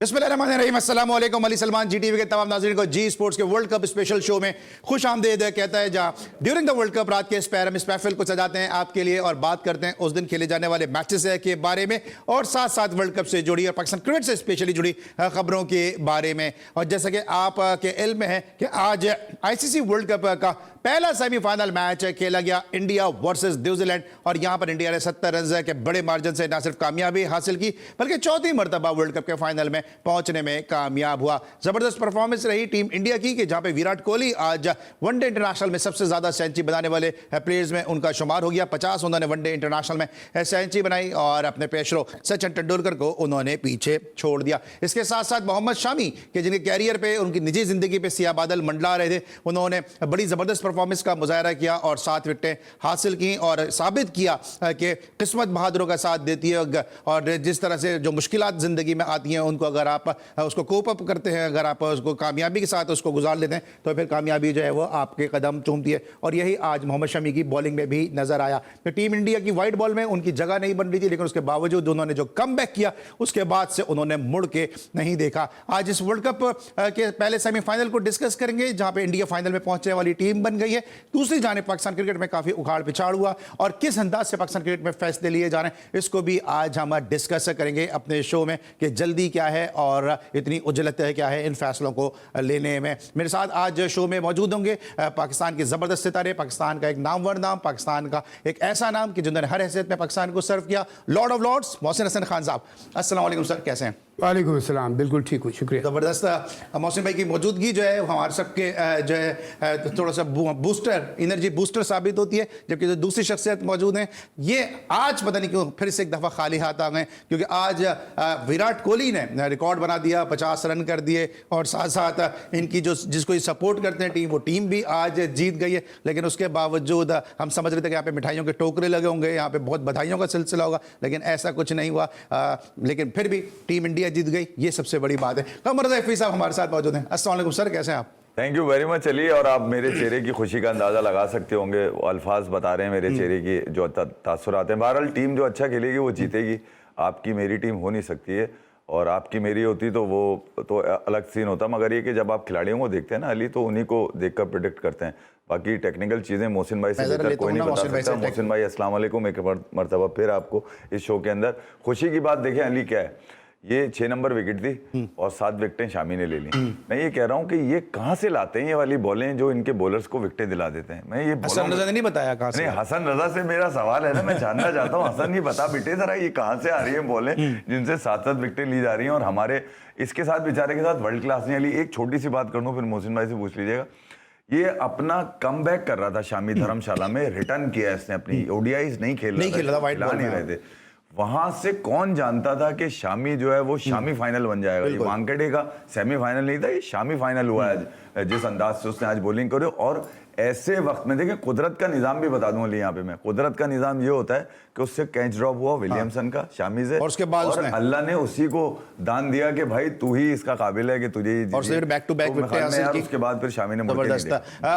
बिस्मिल्लाहिर्रहमानिर्रहीम, अस्सलाम वालेकुम। अली सलमान जी टीवी के तमाम नाज़रीन को जी स्पोर्ट्स के वर्ल्ड कप स्पेशल शो में खुश आमदीद कहता है, जहां ड्यूरिंग द वर्ल्ड कप रात के इस महफिल को सजाते हैं आपके लिए और बात करते हैं उस दिन खेले जाने वाले मैचेस के बारे में और साथ साथ वर्ल्ड कप से जुड़ी और पाकिस्तान क्रिकेट से स्पेशली जुड़ी खबरों के बारे में। और जैसा कि आप के इल्म में है कि आज आईसीसी वर्ल्ड कप का पहला सेमीफाइनल मैच खेला गया, इंडिया वर्सेस न्यूजीलैंड, और यहां पर इंडिया ने 70 रन के बड़े मार्जिन से न सिर्फ कामयाबी हासिल की बल्कि चौथी मरतबा वर्ल्ड कप के फाइनल में पहुंचने में कामयाब हुआ। जबरदस्त परफॉर्मेंस रही टीम इंडिया की कि जहां पे विराट कोहली आज वनडे इंटरनेशनल में सबसे ज्यादा सेंचुरी बनाने वाले प्लेयर्स में उनका शुमार हो गया। 50 उन्होंने वनडे इंटरनेशनल में सेंचुरी बनाई और अपने पेशरो सचिन तेंदुलकर को उन्होंने पीछे छोड़ दिया। इसके साथ साथ मोहम्मद शामी के जिनके कैरियर पे उनकी निजी जिंदगी पे सियाह बादल मंडला रहे थे, उन्होंने बड़ी जबरदस्त परफॉर्मेंस का मुजाहरा किया और 7 विकेटें हासिल की और साबित किया कि किस्मत बहादुरों का साथ देती है और जिस तरह से जो मुश्किलात जिंदगी में आती हैं उनको अगर आप उसको कोप अप करते हैं, अगर आप उसको कामयाबी के साथ उसको गुजार लेते हैं तो फिर कामयाबी जो है वो आपके कदम चूमती है। और यही आज मोहम्मद शमी की बॉलिंग में भी नजर आया। तो टीम इंडिया की वाइट बॉल में उनकी जगह नहीं बन रही थी, लेकिन उसके बावजूद उन्होंने जो कमबैक किया उसके बाद से उन्होंने मुड़ के नहीं देखा। आज इस वर्ल्ड कप के पहले सेमीफाइनल को डिस्कस करेंगे जहां पे इंडिया फाइनल में पहुंचने वाली टीम बन गई है। दूसरी जाने पाकिस्तान क्रिकेट में काफी उखाड़ पिछाड़ हुआ और किस अंदाज से पाकिस्तान क्रिकेट में फैसले लिए जा रहे हैं इसको भी आज हम डिस्कस करेंगे अपने शो में कि जल्दी क्या है और इतनी उजलत क्या है इन फैसलों को लेने में। मेरे साथ आज शो में मौजूद होंगे पाकिस्तान के जबरदस्त सितारे, पाकिस्तान का एक नामवर नाम, पाकिस्तान का एक ऐसा नाम कि जिन्होंने हर हैसियत में पाकिस्तान को सर्व किया, lord of lords Mohsin Hassan Khan साहब। अस्सलाम वालेकुम सर, कैसे हैं? वालेकुम अस्सलाम, बिल्कुल ठीक हूँ, शुक्रिया। ज़बरदस्त। मोहसिन भाई की मौजूदगी जो है हमारे सबके जो है थोड़ा सा बूस्टर, एनर्जी बूस्टर साबित होती है, जबकि जो दूसरी शख्सियत मौजूद हैं ये आज पता नहीं क्यों फिर से एक दफ़ा खाली हाथ आ गए, क्योंकि आज विराट कोहली ने रिकॉर्ड बना दिया, 50 रन कर दिए और साथ साथ इनकी जो जिसको जिसको करते हैं टीम, वो टीम भी आज जीत गई है। लेकिन उसके बावजूद हम समझ रहे थे कि यहाँ पे मिठाइयों के टोकरे लगे होंगे, यहाँ पे बहुत बधाइयों का सिलसिला होगा, लेकिन ऐसा कुछ नहीं हुआ। लेकिन फिर भी टीम इंडिया जीत गई, ये सबसे बड़ी बात है। कमर हफीज साहब हमारे साथ मौजूद हैं। अस्सलाम वालेकुम सर, कैसे हैं आप? Thank you very much. चलिए, और आप मेरे चेहरे की खुशी का अंदाजा लगा सकते होंगे, अल्फाज बता रहे हैं मेरे चेहरे की जो तासुरात हैं। बहरहाल टीम जो अच्छा खेलेगी वो जीतेगी। आपकी मेरी टीम हो नहीं सकती है और आपकी मेरी होती तो वो तो अलग सीन होता, मगर ये कि जब आप खिलाड़ियों को देखते हैं ना अली, तो उन्हीं को देखकर प्रिडिक्ट करते हैं। बाकी टेक्निकल चीज़ें मोहसिन भाई से बेहतर कोई नहीं बता सकता। मोहसिन भाई अस्सलाम वालेकुम, एक मरतबा फिर आपको इस शो के अंदर। खुशी की बात देखें अली क्या है, ये 6 नंबर विकेट थी और 7 विकेटें शामी ने ले ली। मैं ये कह रहा हूँ कि ये कहाँ से लाते हैं ये वाली बॉलें जो इनके बॉलर्स को विकेटें दिला देते हैं। मैं ये हसन रजा ने नहीं बताया कहाँ से? नहीं, हसन रजा से मेरा सवाल है ना, मैं जानना चाहता हूँ हसन, ये बता बेटे जरा ये कहाँ से आ रही है बॉलें जिनसे 7-7 विकेटें ली जा रही हैं और हमारे इसके साथ बेचारे के साथ वर्ल्ड क्लास नहीं। अली एक छोटी सी बात कर दूं, फिर मोहसिन भाई से पूछ लीजिएगा। ये अपना कमबैक कर रहा था शामी धर्मशाला में, रिटर्न किया इसने अपनी, ओडीआईज नहीं खेल रहा था, वाइट बॉल नहीं रहे थे। वहां से कौन जानता था कि शामी जो है वो शामी फाइनल बन जाएगा। ये वानखेड़े का सेमीफाइनल नहीं था, ये शामी फाइनल हुआ है जिस अंदाज से उसने आज बॉलिंग करी। और ऐसे वक्त में देखिए कुदरत का निजाम भी बता दूं यहाँ पे मैं, कुदरत का निजाम ये होता है कि उससे कैच ड्रॉप हुआ विलियमसन का शामी से, और उसके बाद और अल्लाह ने उसी को दान दिया कि भाई तू ही इसका काबिल है कि तुझे, और फिर बैक टू बैक विकेट हासिल की। उसके बाद फिर शामी ने जबरदस्त।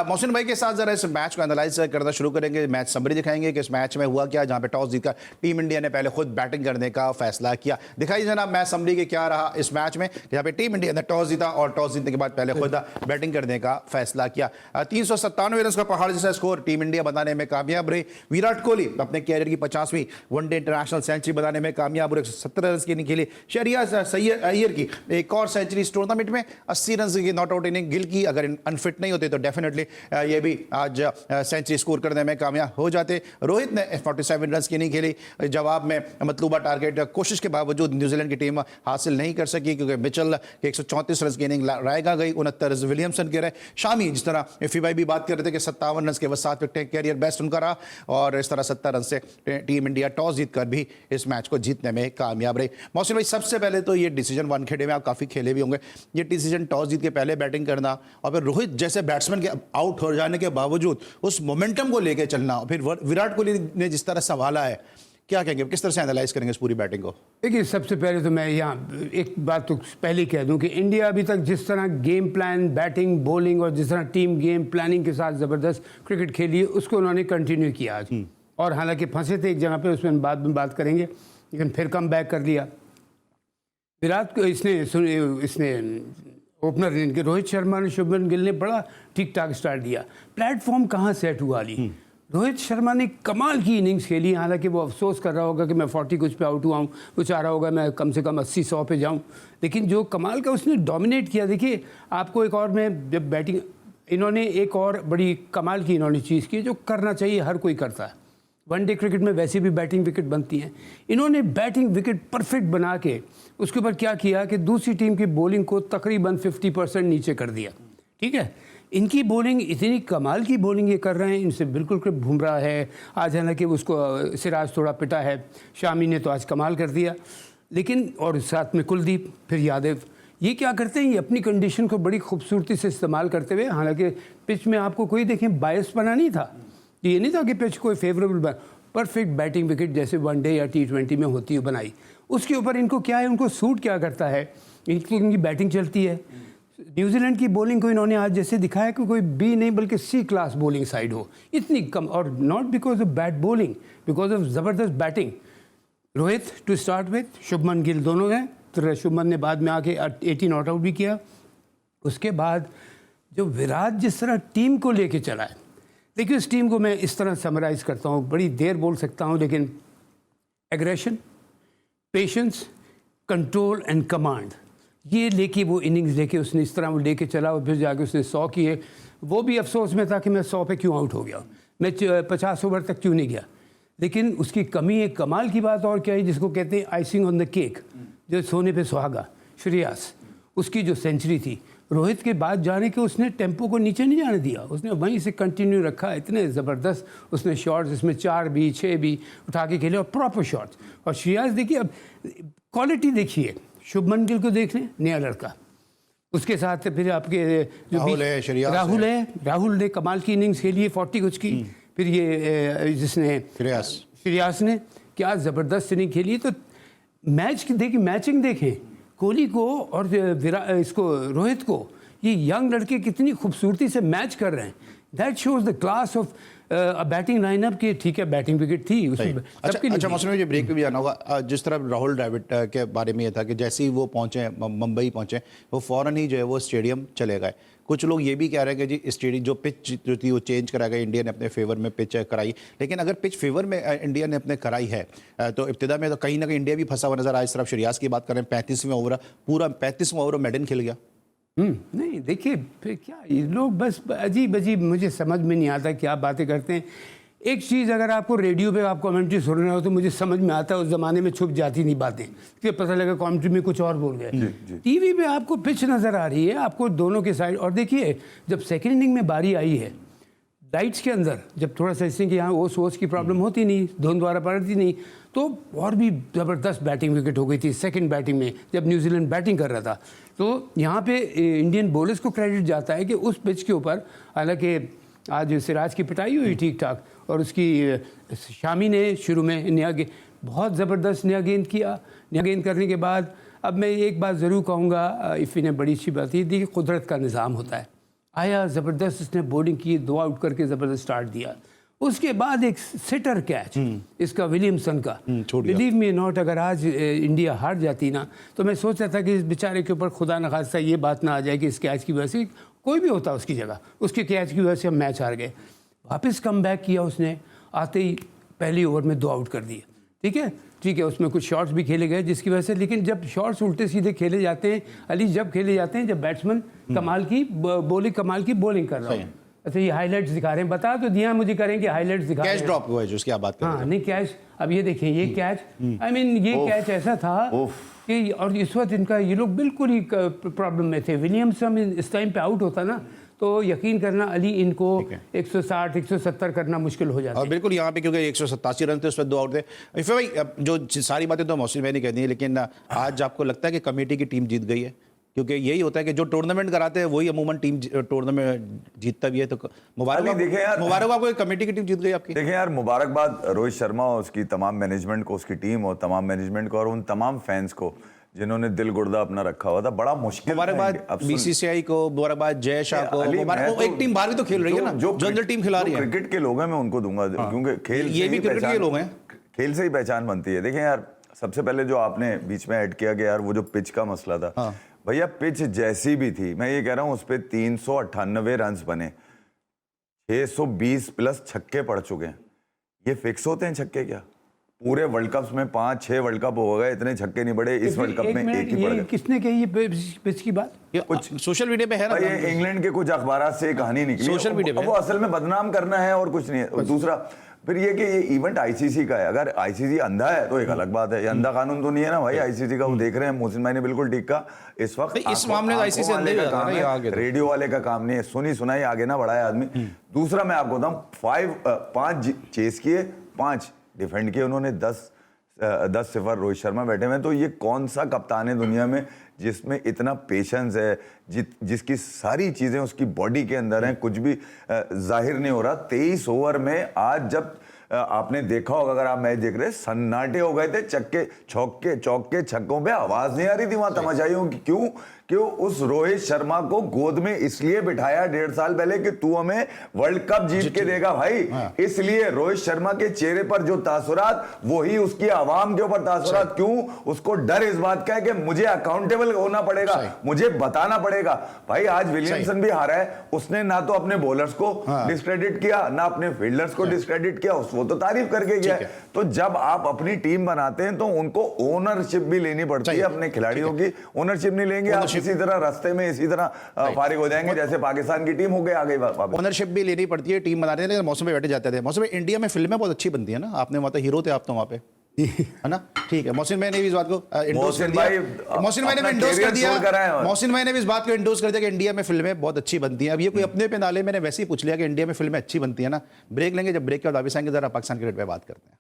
मोहसिन भाई के साथ जरा इस मैच को एनालाइज करना शुरू करेंगे, मैच समरी दिखाएंगे कि इस मैच में हुआ क्या, जहां पे टॉस जीतकर टीम इंडिया ने पहले खुद बैटिंग करने का फैसला किया। दिखाइए जनाब मैच समरी के क्या रहा इस मैच में, जहां पे टीम इंडिया ने टॉस जीता और टॉस जीतने के बाद पहले खुद बैटिंग करने का फैसला किया। 397 रन का पहाड़ जैसा स्कोर टीम इंडिया बनाने में कामयाब रही। विराट कोहली अपने कैरियर की 50वीं वनडे इंटरनेशनल सेंचुरी बनाने में कामयाब रहे, 117 रन की निकली। शहरियार अय्यर की एक और सेंचुरी इस टूर्नामेंट में, 80 रन की नॉट आउट इनिंग। गिल की अगर अनफिट नहीं होते तो डेफिनेटली ये भी आज सेंचुरी स्कोर करने में कामयाब हो जाते। रोहित ने 47 रन की नहीं खेली, जवाब में मतलूबा टारगेट कोशिश के बावजूद न्यूजीलैंड की टीम हासिल नहीं कर सकी, क्योंकि मिचेल के 134 रन की इनिंग रायगा गई, 69 विलियमसन के रहे। शामी जिस तरह फीबाई भी बात कर रहे थे कि 57 रन के बाद 7 विकेट, कैरियर बेस्ट उनका रहा और इस तरह 70 रन से टीम इंडिया टॉस जीतकर भी इस मैच को जीतने में कामयाब रही। मोहसिन भाई सबसे पहले तो ये डिसीजन, वानखेड़े में आप काफ़ी खेले भी होंगे, ये डिसीजन टॉस जीत के पहले बैटिंग करना और फिर रोहित जैसे बैट्समैन के आउट हो जाने के बावजूद उस मोमेंटम को लेकर चलना, फिर विराट कोहली ने जिस तरह संभाला है, क्या कहेंगे, किस तरह से एनालाइज करेंगे इस पूरी बैटिंग को? देखिए, सबसे पहले तो मैं यहाँ एक बात तो पहले कह दूं कि इंडिया अभी तक जिस तरह गेम प्लान, बैटिंग, बॉलिंग और जिस तरह टीम गेम प्लानिंग के साथ ज़बरदस्त क्रिकेट खेली है उसको उन्होंने कंटिन्यू किया आज। और हालांकि फंसे थे एक जगह पे, उसमें बाद में बात करेंगे, लेकिन फिर कम बैक कर लिया। विराट को इसने ओपनर इनके रोहित शर्मा ने, शुभमन गिल ने बड़ा ठीक ठाक स्टार्ट दिया। प्लेटफॉर्म कहाँ सेट हुआ अली? रोहित शर्मा ने कमाल की इनिंग्स खेली, हालांकि वो अफसोस कर रहा होगा कि मैं 40 कुछ पे आउट हुआ हूँ, वो चाह रहा होगा मैं कम से कम 80-100 पे जाऊँ, लेकिन जो कमाल का उसने डोमिनेट किया। देखिए आपको एक और, मैं जब बैटिंग, इन्होंने एक और बड़ी कमाल की इन्होंने चीज़ की जो करना चाहिए, हर कोई करता है। वनडे क्रिकेट में वैसे भी बैटिंग विकेट बनती हैं, इन्होंने बैटिंग विकेट परफेक्ट बना के उसके ऊपर क्या किया कि दूसरी टीम की बॉलिंग को तकरीबन 50% नीचे कर दिया। ठीक है, इनकी बॉलिंग इतनी कमाल की बॉलिंग ये कर रहे हैं, इनसे बिल्कुल बुमराह है आज, हालांकि उसको सिराज थोड़ा पिटा है, शामी ने तो आज कमाल कर दिया, लेकिन और साथ में कुलदीप, फिर यादव, ये क्या करते हैं, ये अपनी कंडीशन को बड़ी खूबसूरती से इस्तेमाल करते हुए, हालांकि पिच में आपको कोई देखें बायस बना नहीं था, ये नहीं था कि पिच कोई फेवरेबल, परफेक्ट बैटिंग विकेट जैसे वनडे या T20 में होती है बनाई। उसके ऊपर इनको क्या है, उनको सूट क्या करता है, इनकी बैटिंग चलती है। न्यूजीलैंड की बॉलिंग को इन्होंने आज जैसे दिखाया कि कोई बी नहीं बल्कि C क्लास बॉलिंग साइड हो, इतनी कम, और not because of bad bowling, because of ज़बरदस्त batting. Rohit to start with, Shubman Gill दोनों गए, तो शुभमन ने बाद में आके 18 नॉट आउट भी किया। उसके बाद जो विराट जिस तरह टीम को लेके चला है, देखिए उस टीम को मैं इस तरह समराइज़ करता हूँ, बड़ी देर बोल सकता हूँ, लेकिन aggression, patience, control and command, ये लेके वो इनिंग्स लेके उसने इस तरह वो लेके चला, और फिर जाके उसने 100 किए। वो भी अफसोस में था कि मैं 100 पे क्यों आउट हो गया, मैं 50 ओवर तक क्यों नहीं गया। लेकिन उसकी कमी, एक कमाल की बात और क्या है, जिसको कहते हैं आइसिंग ऑन द केक, जो सोने पे सुहागा, श्रेयस, उसकी जो सेंचुरी थी, रोहित के बाद जाने के उसने टेम्पो को नीचे नहीं जाने दिया, उसने वहीं से कंटिन्यू रखा। इतने ज़बरदस्त उसने शॉट्स, इसमें 4 भी 6 भी उठा के खेले, और प्रॉपर शॉट्स। और श्रेयस देखिए, अब क्वालिटी देखिए, शुभमन गिल को देख लें, नया लड़का, उसके साथ फिर आपके जो राहुल ने कमाल की इनिंग्स खेली है, 40 कुछ की। फिर ये जिसने श्रेयस ने क्या ज़बरदस्त इनिंग खेली है। तो मैच देखिए, मैचिंग देखें, कोहली को और इसको रोहित को, ये यंग लड़के कितनी खूबसूरती से मैच कर रहे हैं। That shows the class of batting lineup की। ठीक है, बैटिंग विकेट थी उसमें। अच्छा मौसम में ब्रेक पे भी जाना होगा। जिस तरह राहुल द्रविड़ के बारे में ये था कि जैसे ही वो पहुंचे, मुंबई पहुंचे, वो फौरन ही जो है वो स्टेडियम चले गए। कुछ लोग ये भी कह रहे हैं कि जी स्टेडियम जो पिच जो थी वो चेंज करा गया, इंडिया ने अपने फेवर में पिच कराई। लेकिन अगर पिच फेवर में इंडिया ने अपने कराई है, तो इब्तिदा में तो कहीं ना कहीं इंडिया भी फंसा हुआ नजर आया। इस तरफ श्रेयस की बात करें, 35वें ओवर, पूरा 35वां ओवर मेडन खेल गया। नहीं देखिए, फिर क्या ये लोग बस अजीब अजीब, मुझे समझ में नहीं आता क्या बातें करते हैं। एक चीज़, अगर आपको रेडियो पे आप कमेंट्री सुन रहे हो तो मुझे समझ में आता है, उस ज़माने में छुप जाती नहीं बातें, कि पता लगा कमेंट्री में कुछ और बोल गए। टीवी पे आपको पिच नज़र आ रही है, आपको दोनों के साइड। और देखिए, जब सेकेंड इनिंग में बारी आई है, लाइट्स के अंदर जब थोड़ा सा इसलिए कि यहाँ ओस की प्रॉब्लम होती नहीं, धुंध द्वारा पड़ती नहीं, तो और भी ज़बरदस्त बैटिंग विकेट हो गई थी सेकंड बैटिंग में, जब न्यूजीलैंड बैटिंग कर रहा था। तो यहाँ पे इंडियन बॉलर्स को क्रेडिट जाता है कि उस पिच के ऊपर, हालांकि आज सिराज की पिटाई हुई ठीक ठाक, और उसकी शामी ने शुरू में बहुत ज़बरदस्त नया गेंद किया। नया गेंद करने के बाद अब मैं एक बात ज़रूर कहूँगा, इफ़ी ने बड़ी अच्छी बात की, कुदरत का निज़ाम होता है। आया ज़बरदस्त, इसने बॉलिंग की, 2 आउट करके ज़बरदस्त स्टार्ट दिया। उसके बाद एक सिटर कैच इसका विलियमसन का, बिलीव मी नॉट, अगर आज इंडिया हार जाती ना, तो मैं सोच रहा था कि इस बेचारे के ऊपर खुदा न खास्ता ये बात ना आ जाए कि इस कैच की वजह से कोई भी होता उसकी जगह, उसके कैच की वजह से हम मैच हार गए। वापस कम बैक किया उसने, आते ही पहली ओवर में 2 आउट कर दिए। ठीक है, उसमें कुछ शॉट्स भी खेले गए जिसकी वजह से, लेकिन जब शॉट्स उल्टे सीधे खेले जाते हैं अली, जब खेले जाते हैं जब बैट्समैन कमाल की बॉलिंग कर रहा है। अच्छा, ये हाइलाइट्स दिखा रहे हैं, बता तो दिया मुझे, करें कि हाइलाइट्स दिखा रहे हैं। कैच ड्रॉप हुआ है जो उसकी आप बात कर रहे हैं। हाँ, नहीं कैच, अब ये देखें, ये कैच, आई मीन ये कैच ऐसा था कि, और इस वक्त इनका ये लोग बिल्कुल ही प्रॉब्लम में थे। विलियमसन इस टाइम पे आउट होता ना, तो यकीन करना अली, इनको 160 170 करना मुश्किल हो जाता है। और बिल्कुल यहाँ पे क्योंकि 187 रन थे, उसमें 2 आउट थे। फिर भाई जो सारी बातें तो मौसम में नहीं कहती हैं, लेकिन आज आपको लगता है कि कमेटी की टीम जीत गई है? क्योंकि यही होता है कि जो टूर्नामेंट कराते हैं वही अमूमन टीम टूर्नामेंट जीतता भी है। तो मुबारक आपको, कमेटी की टीम जीत गई आपकी। देखिए यार, मुबारकबाद रोहित शर्मा और उसकी तमाम मैनेजमेंट को, उसकी टीम और तमाम मैनेजमेंट को, और उन तमाम फैंस को जिन्होंने दिल गुर्दा अपना रखा हुआ था। बड़ा मुश्किल। मुबारकबाद BCCI को, मुबारकबाद जय शाह को, एक टीम बाहर भी तो खेल रही है ना, जो जनरल टीम खिला रही है। क्रिकेट के लोग हैं, मैं उनको दूंगा, क्योंकि खेल ये भी क्रिकेट के लोग हैं, खेल से ही पहचान बनती है। देखें यार, सबसे पहले जो आपने बीच में ऐड किया कि यार वो जो पिच का मसला था, भैया पिच जैसी भी थी, मैं ये कह रहा हूँ उस पर 398 रन बने, 620 प्लस छक्के पड़ चुके हैं। ये फिक्स होते हैं छक्के क्या? पूरे वर्ल्ड कप्स में 5-6 वर्ल्ड कप हो गए, इतने छक्के नहीं पड़े, इस वर्ल्ड कप में एक ही पड़ गए। किसने कही ये पिच की बात? कुछ सोशल मीडिया पे है ना, ये इंग्लैंड के कुछ अखबार से कहानी निकली, सोशल मीडिया पे वो असल में बदनाम करना है और कुछ नहीं है। दूसरा फिर ये कि ये इवेंट आईसीसी का है, अगर आईसीसी अंधा है तो एक अलग बात है, ये अंधा कानून तो नहीं है ना भाई आईसीसी का, वो देख रहे हैं। मोहसिन भाई ने बिल्कुल ठीक कहा, इस वक्त इस मामले में आईसीसी अंधे का का काम है, रेडियो वाले का काम नहीं है, सुनी सुनाई आगे ना बढ़ाए आदमी। दूसरा मैं आपको बताऊं, 5 चेस किए, 5 डिफेंड किए उन्होंने, 10-0 रोहित शर्मा बैठे हुए हैं। तो ये कौन सा कप्तान है दुनिया में जिसमें इतना पेशेंस है, जिसकी सारी चीजें उसकी बॉडी के अंदर हैं, कुछ भी जाहिर नहीं हो रहा। 23 ओवर में आज जब आपने देखा होगा, अगर आप मैच देख रहे, सन्नाटे हो गए थे, चौके छक्कों पे आवाज नहीं आ रही थी वहां तमाशाइयों की। क्यों उस रोहित शर्मा को गोद में इसलिए बिठाया 1.5 साल पहले कि तू हमें वर्ल्ड कप जीत के देगा भाई। इसलिए रोहित शर्मा के चेहरे पर जो तासुरात, वही उसकी आवाम के ऊपर तासुरात। क्यों? उसको डर इस बात का है कि मुझे अकाउंटेबल होना पड़ेगा, मुझे बताना पड़ेगा। भाई आज विलियमसन भी हारा है, उसने ना तो अपने बॉलर्स को डिस्क्रेडिट किया, ना अपने फील्डर्स को डिस्क्रेडिट किया, वो तो तारीफ करके गया। तो जब आप अपनी टीम बनाते हैं तो उनको ओनरशिप भी लेनी पड़ती है अपने खिलाड़ियों की। ओनरशिप नहीं लेंगे आप इसी तरह रास्ते में इसी तरह फारिग हो जाएंगे, जैसे पाकिस्तान की टीम हो गई, आ गई वापस। ओनरशिप भी लेनी पड़ती है, टीम बनाते हैं, मौसम में बैठे जाते थे। मौसम में इंडिया में फिल्में बहुत अच्छी बनती है ना, आपने वहां हीरो थे आप तो वहां पे, है ना? ठीक है, मोहसिन भाई ने भी इस बात को इंडोर्स कर दिया। मोहसिन भाई ने भी इंडोर्स कर दिया, मोहसिन भाई ने भी इस बात को इंडोर्स कर दिया कि इंडिया में फिल्में बहुत अच्छी बनती हैं। अब ये कोई अपने पे नाले, मैंने वैसे ही पूछ लिया कि इंडिया में फिल्में अच्छी बनती है ना। ब्रेक लेंगे, जब ब्रेक के बाद वापस आएंगे जरा पाकिस्तान क्रिकेट पे बात करते हैं।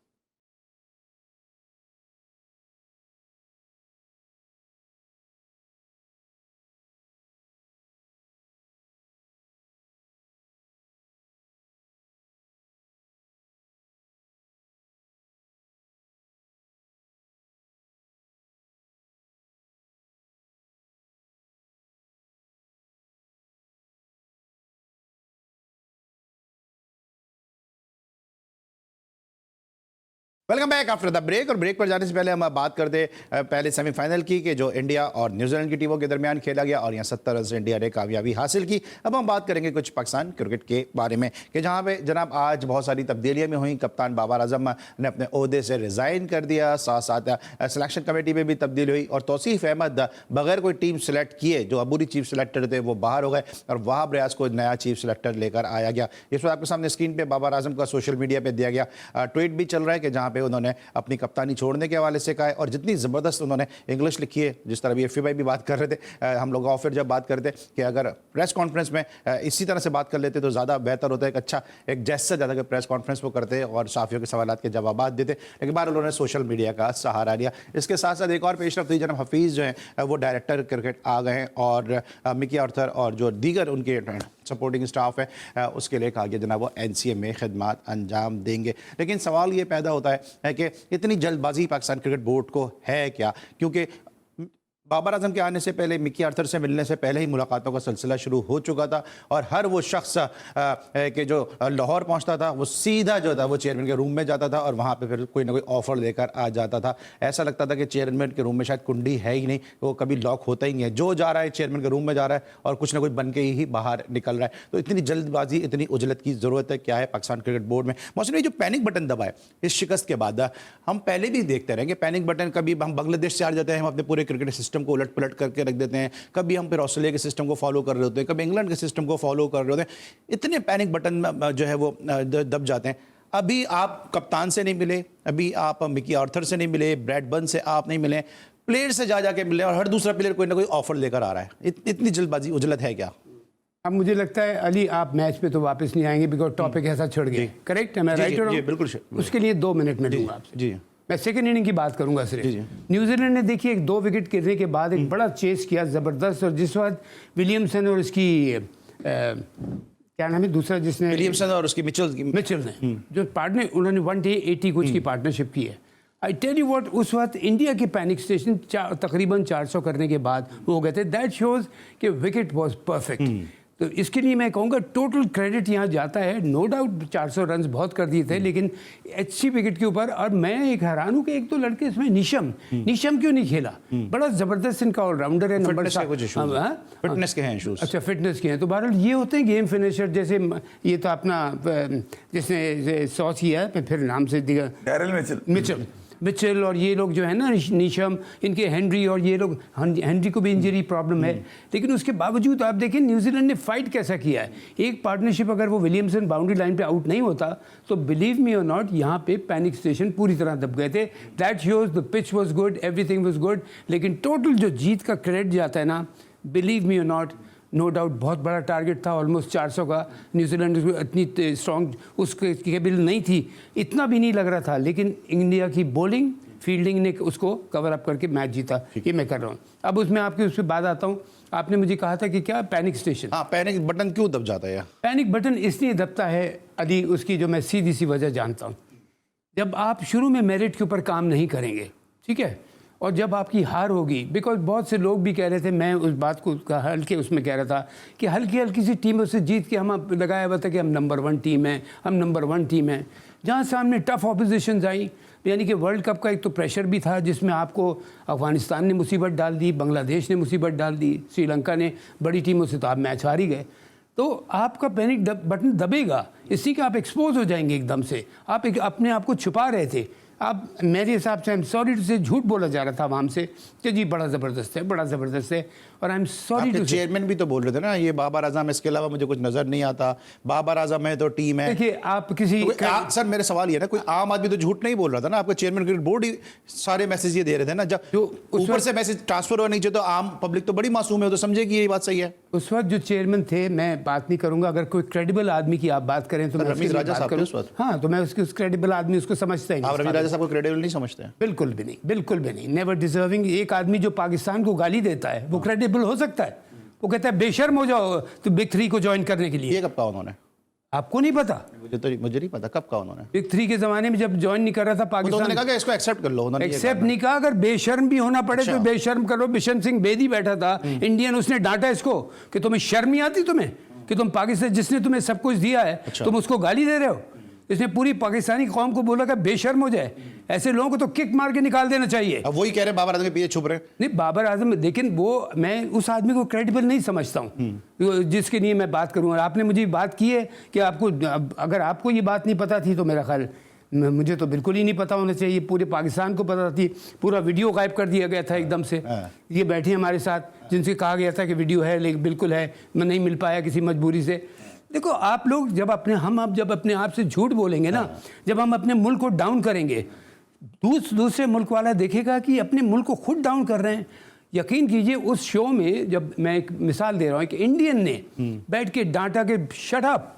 Welcome back after the break. और ब्रेक पर जाने से पहले हम बात करते पहले सेमीफाइनल की कि जो इंडिया और न्यूजीलैंड की टीमों के दरमियान खेला गया और यहाँ 70 रन से इंडिया ने कामयाबी हासिल की। अब हम बात करेंगे कुछ पाकिस्तान क्रिकेट के बारे में कि जहाँ पे जनाब आज बहुत सारी तब्दीलियाँ भी हुई। कप्तान बाबर आजम ने अपने ओहदे से रिज़ाइन कर दिया, साथ साथ सिलेक्शन कमेटी में भी तब्दीली हुई और तौसीफ अहमद बगैर कोई टीम सेलेक्ट किए, जो अबूरी चीफ सेलेक्टर थे, वो बाहर हो गए और वहाब रियाज को नया चीफ सेलेक्टर लेकर आया गया। इस पर आपके सामने स्क्रीन पर बाबर आजम का सोशल मीडिया पर दिया गया ट्वीट भी चल रहा है कि जहाँ पे उन्होंने अपनी कप्तानी छोड़ने के हवाले से कहा है। और जितनी ज़बरदस्त उन्होंने इंग्लिश लिखी है, जिस तरह भी एफी भाई भी बात कर रहे थे, हम लोग ऑफर जब बात करते कि अगर प्रेस कॉन्फ्रेंस में इसी तरह से बात कर लेते तो ज़्यादा बेहतर होता है। एक जेस्चर ज़्यादा कि प्रेस कॉन्फ्रेंस वो करते और साफियों के सवालात के जवाब देते, लेकिन बार उन्होंने सोशल मीडिया का सहारा लिया। इसके साथ साथ एक और पेशरफ हुई, जनाब हफीज़ जो है वो डायरेक्टर क्रिकेट आ गए हैं और मिकी आर्थर और जो दीगर उनके सपोर्टिंग स्टाफ है उसके लिए कहा गया जनाब वो एनसीए में खिदमत अंजाम देंगे। लेकिन सवाल ये पैदा होता है कि इतनी जल्दबाजी पाकिस्तान क्रिकेट बोर्ड को है क्या? क्योंकि बाबर आजम के आने से पहले, मिकी आर्थर से मिलने से पहले ही मुलाकातों का सिलसिला शुरू हो चुका था और हर वो शख्स के जो लाहौर पहुंचता था वो सीधा जो था वो चेयरमैन के रूम में जाता था और वहाँ पे फिर कोई ना कोई ऑफर लेकर आ जाता था। ऐसा लगता था कि चेयरमैन के रूम में शायद कुंडी है ही नहीं, वो कभी लॉक होता ही नहीं है, जो जा रहा है चेयरमैन के रूम में जा रहा है और कुछ ना कुछ बन के ही बाहर निकल रहा है। तो इतनी जल्दबाजी, इतनी उजलत की ज़रूरत है क्या है पाकिस्तान क्रिकेट बोर्ड में? मौसम जो पैनिक बटन दबाए इस शिकस्त के बाद, हम पहले भी देखते रहेंगे पैनिक बटन, कभी हम बांग्लादेश से हार जाते हैं, हम अपने पूरे क्रिकेट सिस्टम को उलट पलट करके रख देते हैं, कभी हम फिर ऑस्ट्रेलिया के सिस्टम को फॉलो कर रहे होते हैं, कभी इंग्लैंड के सिस्टम को फॉलो कर रहे होते हैं। इतने पैनिक बटन जो है वो दब जाते हैं। अभी आप कप्तान से नहीं मिले, अभी आप मिकी आर्थर से नहीं मिले, ब्रैड बर्न से आप नहीं मिले, प्लेयर से जा जाके मिले और हर दूसरा प्लेयर कोई ना कोई ऑफर लेकर आ रहा है। इतनी जल्दबाजी, उजलत है क्या? अब मुझे लगता है अली आप मैच पे तो वापस नहीं आएंगे बिकॉज टॉपिक ऐसा छिड़ गया। करेक्ट है, मैं राइट हूं? बिल्कुल। उसके लिए 2 मिनट में दूंगा आपसे। जी, मैं सेकंड इनिंग की बात करूंगा सिर्फ। न्यूजीलैंड ने देखिए 2 विकेट गिरने के बाद एक बड़ा चेस किया ज़बरदस्त, और जिस वक्त विलियमसन और उसकी क्या नाम है दूसरा जिसने, विलियमसन और उसकी मिचेल ने जो पार्टनर, उन्होंने 180 कुछ की पार्टनरशिप की है। आई टेल यू व्हाट, उस वक्त इंडिया के पैनिक स्टेशन तकरीबन 400 करने के बाद वो हो गए थे। दैट शोज कि विकेट वॉज परफेक्ट। तो इसके लिए मैं कहूँगा टोटल क्रेडिट यहाँ जाता है। नो डाउट 400 रन बहुत कर दिए थे, लेकिन अच्छी विकेट के ऊपर। और मैं एक हैरान हूँ कि एक तो लड़के इसमें निशम क्यों नहीं खेला? बड़ा जबरदस्त इनका ऑलराउंडर है, नंबर 7। फिटनेस के हैं इश्यूज। अच्छा, फिटनेस के हैं। तो बहरहाल ये होते हैं गेम फिनिशर, जैसे ये तो अपना जिसने 100 किया है, फिर नाम से दिया डैरिल मिचेल और ये लोग जो है ना, नीशम, इनके हेनरी, और ये लोग, हेनरी को भी इंजरी प्रॉब्लम है। लेकिन उसके बावजूद आप देखें न्यूजीलैंड ने फाइट कैसा किया है। एक पार्टनरशिप, अगर वो विलियमसन बाउंड्री लाइन पे आउट नहीं होता तो बिलीव मी और नॉट, यहाँ पे पैनिक स्टेशन पूरी तरह दब गए थे। That shows the pitch was good, everything was good. लेकिन टोटल जो जीत का क्रेडिट जाता है ना, बिलीव मी और नॉट, नो डाउट बहुत बड़ा टारगेट था, ऑलमोस्ट 400 का। न्यूजीलैंड इतनी स्ट्रॉन्ग उसके केबल नहीं थी, इतना भी नहीं लग रहा था। लेकिन इंडिया की बॉलिंग, फील्डिंग ने उसको कवर अप करके मैच जीता। ये मैं कर रहा हूँ। अब उसमें आपकी उस पर बात आता हूँ। आपने मुझे कहा था कि क्या पैनिक स्टेशन, हाँ, पैनिक बटन क्यों दब जाता है? पैनिक बटन इसलिए दबता है अली, उसकी जो मैं सीधी सी वजह जानता हूँ। जब आप शुरू में मेरिट के ऊपर काम नहीं करेंगे, ठीक है, और जब आपकी हार होगी, बिकॉज बहुत से लोग भी कह रहे थे, मैं उस बात को हल्के उसमें कह रहा था कि हल्की हल्की सी टीमों से जीत के हम लगाया हुआ था कि हम नंबर 1 टीम है, हम नंबर 1 टीम है। जहाँ सामने टफ ऑपोजिशंस आई, यानी कि वर्ल्ड कप का एक तो प्रेशर भी था, जिसमें आपको अफगानिस्तान ने मुसीबत डाल दी, बांग्लादेश ने मुसीबत डाल दी, श्रीलंका ने, बड़ी टीमों से तो आप मैच हार ही गए। तो आपका पैनिक बटन दबेगा, इसी का आप एक्सपोज हो जाएंगे एकदम से। आप अपने आप को छुपा रहे थे। अब मेरे हिसाब से आई एम सॉरी टू से झूठ बोला जा रहा था आवाम से कि जी बड़ा ज़बरदस्त है, बड़ा ज़बरदस्त है। और I am sorry to, chairman भी तो बोल रहे थे ना, ये बाबर आजम, इसके अलावा मुझे कुछ नजर नहीं आता, बाबर आजम है तो टीम है। देखिए आप किसी सर मेरे सवाल ये ना, कोई आम आदमी तो झूठ नहीं बोल रहा था ना, आपका चेयरमैन क्रिकेट बोर्ड ही सारे मैसेज ये दे रहे थे ना। जब ऊपर से मैसेज ट्रांसफर होना चाहिए तो आम पब्लिक तो बड़ी मासूम है, तो समझेगी ये बात सही है। उस वक्त जो चेयरमैन थे, मैं बात नहीं करूंगा, अगर कोई क्रेडिबल आदमी की आप बात करें तो रमीज राजा साहब थे उस वक्त। हाँ, तो मैं उसके उस क्रेडिबल आदमी उसको समझता ही नहीं। आप रमीज राजा साहब को क्रेडिबल नहीं समझते? बिल्कुल भी नहीं, बिल्कुल भी नहीं, नेवर डिजर्विंग। एक आदमी जो पाकिस्तान को गाली देता है वो क्रेडिबल हो सकता है? वो कहता है बेशर्म हो जाओ तो बिग 3 को ज्वाइन करने के लिए। ये कब कहा उन्होंने? आपको नहीं पता? मुझे नहीं पता कब कहा उन्होंने। बिग 3 के जमाने में जब ज्वाइन नहीं कर रहा था पाकिस्तान, उन्होंने कहा कि इसको एक्सेप्ट कर लो। उन्होंने एक्सेप्ट नहीं कहा, अगर बेशर्म भी होना पड़े तो बेशर्म करो। बिशन सिंह बेदी बैठा था इंडियन, उसने डांटा इसको कि तुम्हें शर्म नहीं आती, तुम्हें कि तुम पाकिस्तान, जिसने तुम्हें सब कुछ दिया है, तुम उसको गाली दे रहे हो। इसने पूरी पाकिस्तानी कौम को बोला कि बेशर्म हो जाए। ऐसे लोगों को तो किक मार के निकाल देना चाहिए। अब वही कह रहे हैं बाबर आजम के पीछे छुप रहे। नहीं, बाबर आजम, लेकिन वो, मैं उस आदमी को क्रेडिबल नहीं समझता हूँ जिसके लिए मैं बात करूँ। और आपने मुझे बात की है कि आपको, अगर आपको ये बात नहीं पता थी तो मेरा ख्याल, मुझे तो बिल्कुल ही नहीं पता होना चाहिए। पूरे पाकिस्तान को पता थी। पूरा वीडियो गायब कर दिया गया था एकदम से। ये बैठे हमारे साथ, जिनसे कहा गया था कि वीडियो है, लेकिन बिल्कुल है, मैं नहीं मिल पाया किसी मजबूरी से। देखो आप लोग जब अपने आप से झूठ बोलेंगे ना, जब हम अपने मुल्क को डाउन करेंगे, दूसरे मुल्क वाला देखेगा कि अपने मुल्क को खुद डाउन कर रहे हैं। यकीन कीजिए उस शो में, जब मैं एक मिसाल दे रहा हूँ, कि इंडियन ने बैठ के डांटा के शट अप,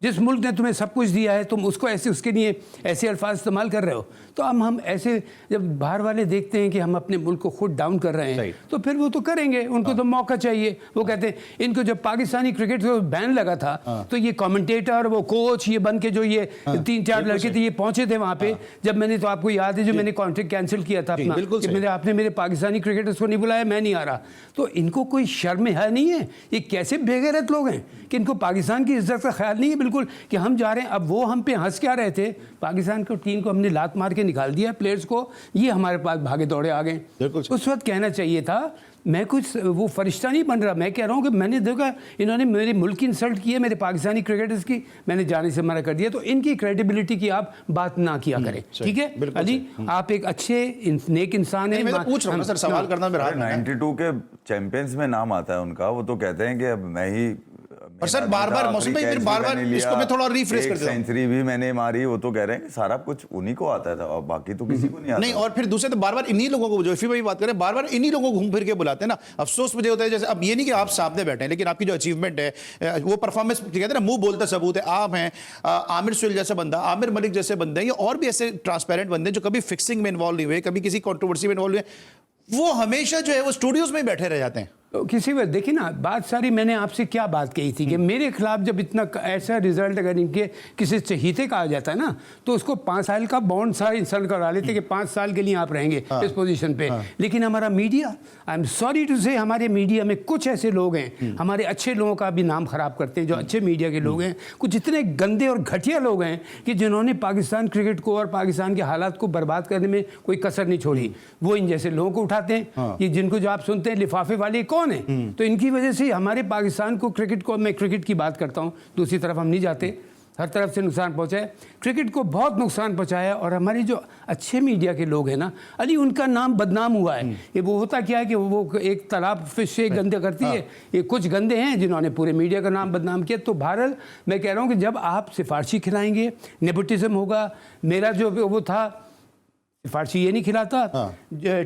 जिस मुल्क ने तुम्हें सब कुछ दिया है तुम उसको ऐसे, उसके लिए ऐसे अल्फाज इस्तेमाल कर रहे हो। तो हम ऐसे, जब बाहर वाले देखते हैं कि हम अपने मुल्क को खुद डाउन कर रहे हैं तो फिर वो तो करेंगे, उनको तो मौका चाहिए। वो कहते हैं, इनको जब पाकिस्तानी क्रिकेट को बैन लगा था तो ये कमेंटेटर, वो कोच, ये बन के जो ये 3-4 लड़के थे, ये पहुंचे थे वहाँ पे। जब मैंने, तो आपको याद है जो मैंने कॉन्ट्रैक्ट कैंसिल किया था अपना, कि आपने मेरे पाकिस्तानी क्रिकेटर्स को नहीं बुलाया, मैं नहीं आ रहा। तो इनको कोई शर्म है नहीं है? ये कैसे बेगैरत लोग हैं कि इनको पाकिस्तान की इज्जत का ख्याल नहीं है बिल्कुल, कि हम जा रहे हैं। अब वो हम पे हंस क्या रहे थे, पाकिस्तान को टीम को हमने लात मार के निकाल दिया, प्लेयर्स को, ये हमारे पास भागे दौड़े आ गए। उस वक्त कहना चाहिए था, मैं कुछ वो फरिश्ता नहीं बन रहा। मैं कह रहा हूँ कि मैंने देखा इन्होंने मेरे मुल्क की इंसल्ट की है, मेरे पाकिस्तानी क्रिकेटर्स की, मैंने जाने से मना कर दिया। तो इनकी क्रेडिबिलिटी की आप बात ना किया करें, ठीक है अली? आप एक अच्छे नेक इंसान हैं। मैं पूछ रहा हूं सर, सवाल करना मेरा। 92 के चैंपियंस में नाम आता है उनका, वो तो कहते हैं कि अब मैं ही, और सर बार-बार मौसम भाई, फिर बार-बार इसको मैं थोड़ा रिफ्रेश कर देता हूं। सेंचुरी भी मैंने मारी, वो तो कह रहे हैं कि सारा कुछ उन्हीं को आता था और बाकी तो किसी को नहीं आता। नहीं, और फिर दूसरे तो बार-बार इन्हीं लोगों को, जो इफी भाई बात करें, बार-बार इन्हीं लोगों को घूम फिर के बुलाते हैं ना। अफसोस मुझे होता है, जैसे अब ये नहीं कि आप सामने बैठे हैं, लेकिन आपकी जो अचीवमेंट है, वो परफॉर्मेंस, कहते हैं ना, मुंह बोलता सबूत है। आप हैं आमिर सुहेल जैसा बंदा, आमिर मलिक जैसे बंदे हैं, और भी ऐसे ट्रांसपेरेंट बंदे जो कभी फिक्सिंग में इन्वॉल्व नहीं हुए, कभी किसी कंट्रोवर्सी में इन्वॉल्व हुए, वो हमेशा जो है वो स्टूडियोज में बैठे रह जाते हैं। तो किसी वजह देखिए ना, बात सारी मैंने आपसे क्या बात कही थी कि मेरे खिलाफ जब इतना ऐसा रिजल्ट अगर इनके किसी चहीते का आ जाता है ना, तो उसको 5 साल का बॉन्ड सा इंसान करा लेते कि 5 साल के लिए आप रहेंगे इस पोजीशन पे। लेकिन हमारा media, I am sorry to say, हमारे मीडिया में कुछ ऐसे लोग हैं, हमारे अच्छे लोगों का भी नाम खराब करते हैं, जो अच्छे मीडिया के लोग हैं, कुछ इतने गंदे और घटिया लोग हैं कि जिन्होंने पाकिस्तान क्रिकेट को और पाकिस्तान के हालात को बर्बाद करने में कोई कसर नहीं छोड़ी। वो इन जैसे लोगों को उठाते हैं कि जिनको जो आप सुनते हैं लिफाफे वाले कौन है। तो इनकी वजह से हमारे पाकिस्तान को क्रिकेट को, मैं क्रिकेट की बात करता हूँ, दूसरी तरफ हम नहीं जाते, हर तरफ से नुकसान पहुंचा है, क्रिकेट को बहुत नुकसान पहुंचाया। और हमारे जो अच्छे मीडिया के लोग हैं ना अली, उनका नाम बदनाम हुआ है। ये वो होता क्या है कि वो एक तालाब फिश से गंदे करती है, ये कुछ गंदे हैं जिन्होंने पूरे मीडिया का नाम बदनाम किया। तो बहरहाल मैं कह रहा हूँ कि जब आप सिफारशी खिलाएंगे, नेपोटिज्म होगा। मेरा जो वो था, सिफारशी ये नहीं खिलाता,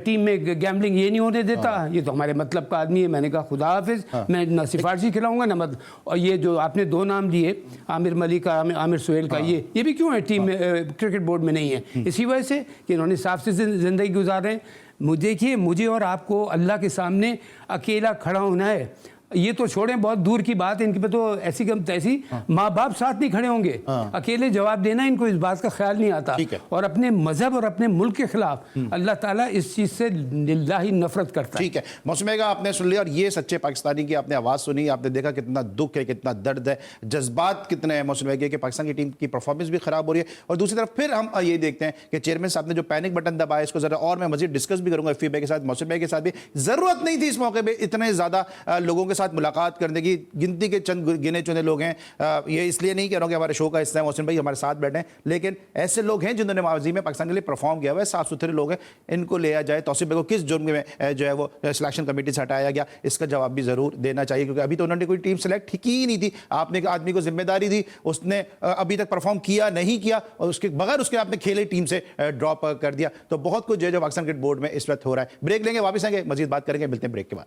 टीम में गैम्बलिंग ये नहीं होने देता, ये तो हमारे मतलब का आदमी है। मैंने कहा खुदा हाफिज, मैं ना सिफारशी खिलाऊंगा ना मत। और ये जो आपने 2 नाम लिए, आमिर मलिक का, आमिर सुहेल का, ये भी क्यों है टीम में, क्रिकेट बोर्ड में नहीं है? इसी वजह से कि इन्होंने साफ से जिंदगी गुजार रहे हैं। देखिए, मुझे और आपको अल्लाह के सामने अकेला खड़ा होना है। ये तो छोड़ें, बहुत दूर की बात है, इनकी पे तो ऐसी कम तैसी माँ बाप साथ नहीं खड़े होंगे, अकेले जवाब देना इनको इस बात का ख्याल नहीं आता। और अपने मजहब और अपने मुल्क के खिलाफ अल्लाह ताला इस चीज से लिल्लाही नफरत करता है। ठीक है, मौसम बेगा आपने सुन लिया, और ये सच्चे पाकिस्तानी की आपने आवाज़ सुनी, आपने देखा कितना दुख है, कितना दर्द है, जज्बात कितने हैं मौसम बेगा कि पाकिस्तान की टीम की परफॉर्मेंस भी खराब हो रही है। और दूसरी तरफ फिर हम ये देखते हैं कि चेयरमैन साहब ने जो पैनिक बटन दबाया, इसको जरा और मैं मजीद डिस्कस भी करूंगा एफी के साथ, मौसम बेगा के साथ भी। जरूरत नहीं थी इस मौके पर इतने ज्यादा लोगों के साथ मुलाकात करने की, गिनती के चंद गिने चुने लोग हैं। ये इसलिए नहीं कह रहा हूं कि हमारे शो का हिस्सा है, मोहसिन भाई हमारे साथ बैठे हैं, लेकिन ऐसे लोग हैं जिन्होंने माजी में पाकिस्तान के लिए परफॉर्म किया हुआ है, साफ सुथरे लोग हैं, इनको लिया जाए। तौसीफ बेग को किस जुर्म में जो है वो सिलेक्शन कमेटी से हटाया गया, इसका जवाब भी जरूर देना चाहिए, क्योंकि अभी तो उन्होंने कोई टीम सेलेक्ट की ही नहीं थी। आपने एक आदमी को जिम्मेदारी दी, उसने अभी तक परफॉर्म किया नहीं किया, और उसके बगैर उसके आपने खेले टीम से ड्रॉप कर दिया। तो बहुत कुछ जो पाकिस्तान क्रिकेट बोर्ड में इस वक्त हो रहा है। ब्रेक लेंगे, वापस आएंगे, मजीद बात करेंगे, मिलते हैं ब्रेक के बाद।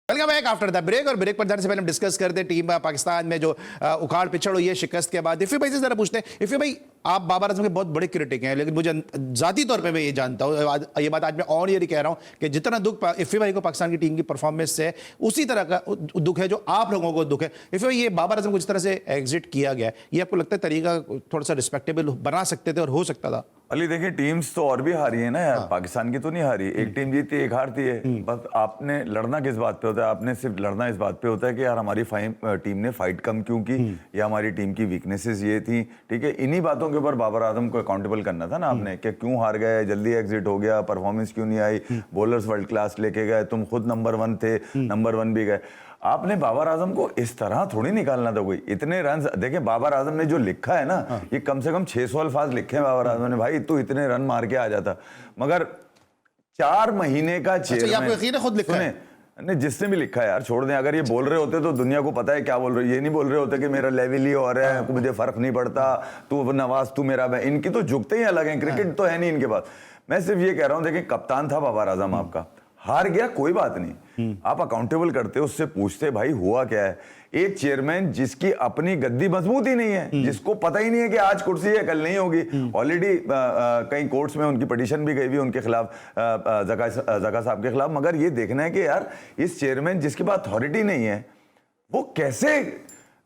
Welcome back after the break. और ब्रेक पर जाने से पहले हम डिस्कस करते हैं टीम पाकिस्तान में जो उखाड़ पिछड़ हुई है शिकस्त के बाद। इफ़ी भाई से जरा पूछते हैं, इफ़ी भाई आप बाबर आजम के बहुत बड़े क्रिटिक हैं, लेकिन मुझे जाती तौर पे मैं ये जानता हूँ, ये बात आज मैं और ये कह रहा हूँ कि जितना दुख इफ़ी भाई को पाकिस्तान की टीम की परफॉर्मेंस से है, उसी तरह का दुख है जो आप लोगों को दुख है। इफ़ी भाई ये बाबर आजम को जिस तरह से एग्जिट किया गया, ये आपको लगता है तरीका थोड़ा सा रिस्पेक्टेबल बना सकते थे और हो सकता था? अली देखिए, टीम्स तो और भी हारी है ना यार, पाकिस्तान की तो नहीं हारी, एक टीम जीती है एक हारती है। बस आपने लड़ना किस बात पे होता है? आपने सिर्फ लड़ना इस बात पे होता है कि यार हमारी टीम ने फाइट कम क्यों की, या हमारी टीम की वीकनेसेस ये थी, ठीक है। इन्हीं बातों के ऊपर बाबर आजम को अकाउंटेबल करना था ना आपने, कि क्यों हार गए, जल्दी एग्जिट हो गया, परफॉर्मेंस क्यों नहीं आई, बॉलर्स वर्ल्ड क्लास लेके गए, तुम खुद नंबर 1 थे, नंबर 1 भी गए। आपने बाबर आजम को इस तरह थोड़ी निकालना था कोई, इतने रन देखिए बाबर आजम ने जो लिखा है ना, ये कम से कम 600 अल्फाज लिखे हैं बाबर आजम ने, भाई तू इतने रन मार के आ जाता। मगर 4 महीने का चेयरमैन खुद लिखा है? नहीं, जिसने भी लिखा है यार छोड़ दें। अगर ये बोल रहे होते तो दुनिया को पता है क्या बोल रहे, ये नहीं बोल रहे होते कि मेरा लेवल ही और है, मुझे फर्क नहीं पड़ता, तू नवाज तू मेरा, इनकी तो झुकते ही अलग हैं, क्रिकेट तो है नहीं इनके पास। मैं सिर्फ ये कह रहा हूं, देखिए कप्तान था बाबर आजम आपका, हार गया कोई बात नहीं, आप अकाउंटेबल करते, उससे पूछते भाई हुआ क्या है। एक चेयरमैन जिसकी अपनी गद्दी मजबूत ही नहीं है, जिसको पता ही नहीं है कि आज कुर्सी है कल नहीं होगी, ऑलरेडी कई कोर्ट्स में उनकी पिटीशन भी गई हुई उनके खिलाफ, जका साहब के खिलाफ। मगर ये देखना है कि यार इस चेयरमैन जिसके पास अथॉरिटी नहीं है, वो कैसे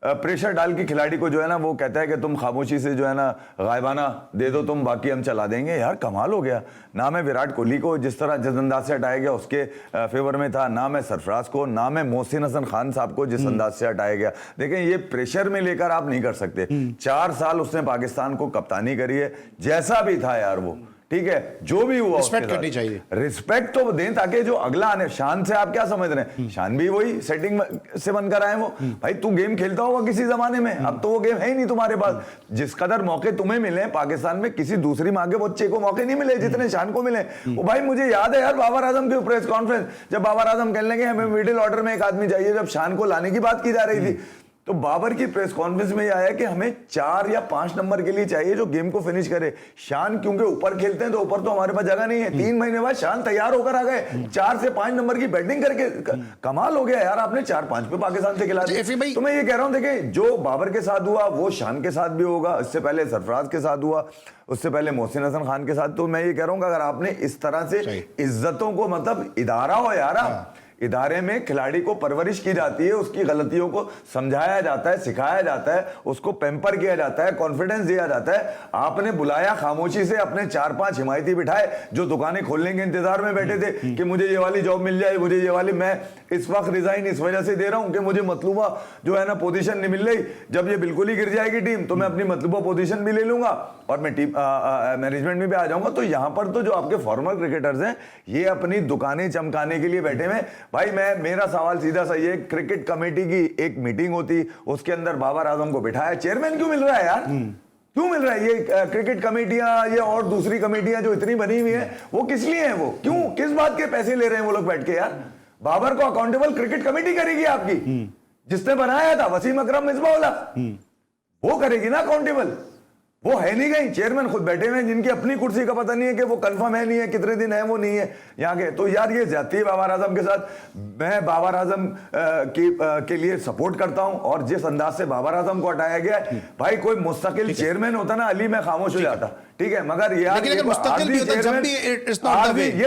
प्रेशर डाल के खिलाड़ी को जो है ना, वो कहता है कि तुम खामोशी से जो है ना गायबाना दे दो तुम, बाकी हम चला देंगे। यार कमाल हो गया। ना मैं विराट कोहली को जिस तरह जिस अंदाज से हटाया गया उसके फेवर में था, ना मैं सरफराज को, ना मैं मोहसिन हसन खान साहब को जिस अंदाज से हटाया गया। देखें ये प्रेशर में लेकर आप नहीं कर सकते। 4 साल उसने पाकिस्तान को कप्तानी करी है, जैसा भी था यार वो, ठीक है, जो भी हुआ Respect करनी चाहिए। रिस्पेक्ट तो दें ताकि जो अगला आने, शान से आप क्या समझ रहे हैं, शान भी वही सेटिंग से बनकर आए वो। भाई तू गेम खेलता होगा किसी जमाने में, अब तो वो गेम है ही नहीं तुम्हारे पास। जिस कदर मौके तुम्हें मिले पाकिस्तान में, किसी दूसरी माँ के बच्चे को मौके नहीं मिले जितने शान को मिले। वो भाई मुझे याद है यार बाबर आजम की प्रेस कॉन्फ्रेंस, जब बाबर आजम कहने लगे हमें मिडिल ऑर्डर में एक आदमी चाहिए, जब शान को लाने की बात की जा रही थी, तो बाबर की प्रेस कॉन्फ्रेंस में यह आया कि हमें 4 या 5 नंबर के लिए चाहिए जो गेम को फिनिश करे। शान क्योंकि ऊपर खेलते हैं तो ऊपर तो हमारे पास जगह नहीं है। 3 महीने बाद शान तैयार होकर आ गए, 4 से 5 नंबर की बैटिंग करके कमाल हो गया यार, आपने 4-5 पे पाकिस्तान से खिला दिया। तो मैं ये कह रहा हूं, देखिए जो बाबर के साथ हुआ वो शान के साथ भी होगा, इससे पहले सरफराज के साथ हुआ, उससे पहले मोहसिन हसन खान के साथ। तो मैं ये कह रहा हूं अगर आपने इस तरह से इज्जतों को, मतलब इदारा हो यार, इदारे में खिलाड़ी को परवरिश की जाती है, उसकी गलतियों को समझाया जाता है, सिखाया जाता है, उसको पैम्पर किया जाता है, कॉन्फिडेंस दिया जाता है। आपने बुलाया, खामोशी से अपने 4-5 हिमायती बिठाए जो दुकानें खोलने के इंतजार में बैठे थे कि मुझे ये वाली जॉब मिल जाए, मुझे ये वाली, मैं इस वक्त रिजाइन इस वजह से दे रहा हूं कि मुझे मतलूबा जो है ना पोजीशन नहीं मिल रही। जब ये बिल्कुल ही गिर जाएगी टीम तो मैं अपनी मतलूबा पोजीशन भी ले लूंगा और मैं टीम मैनेजमेंट में भी आ जाऊंगा। तो यहां पर तो जो आपके फॉर्मर क्रिकेटर्स हैं ये अपनी दुकानें चमकाने के लिए बैठे हुए। भाई मेरा सवाल सीधा सा ये, क्रिकेट कमेटी की एक मीटिंग होती, उसके अंदर बाबर आजम को बिठाया, चेयरमैन क्यों मिल रहा है यार? क्यों मिल रहा है? ये क्रिकेट कमेटियां, ये और दूसरी कमेटियां जो इतनी बनी हुई है वो किस लिए हैं? वो क्यों, किस बात के पैसे ले रहे हैं वो लोग बैठ के यार? बाबर को अकाउंटेबल क्रिकेट कमेटी करेगी आपकी, जिसने बनाया था वसीम अकरम मिसबाउल्लाह, वो करेगी ना अकाउंटेबल। वो है नहीं गई, चेयरमैन खुद बैठे हुए हैं जिनकी अपनी कुर्सी का पता नहीं है कि वो कंफर्म है नहीं है, कितने दिन है वो नहीं है यहाँ के। तो यार ये ज्यादती है बाबर आजम के साथ। मैं बाबर आजम के लिए सपोर्ट करता हूं, और जिस अंदाज से बाबर आजम को हटाया गया है, भाई कोई मुस्तकिल चेयरमैन होता ना अली, मैं खामोश हो जाता, ठीक है, मगर यार ये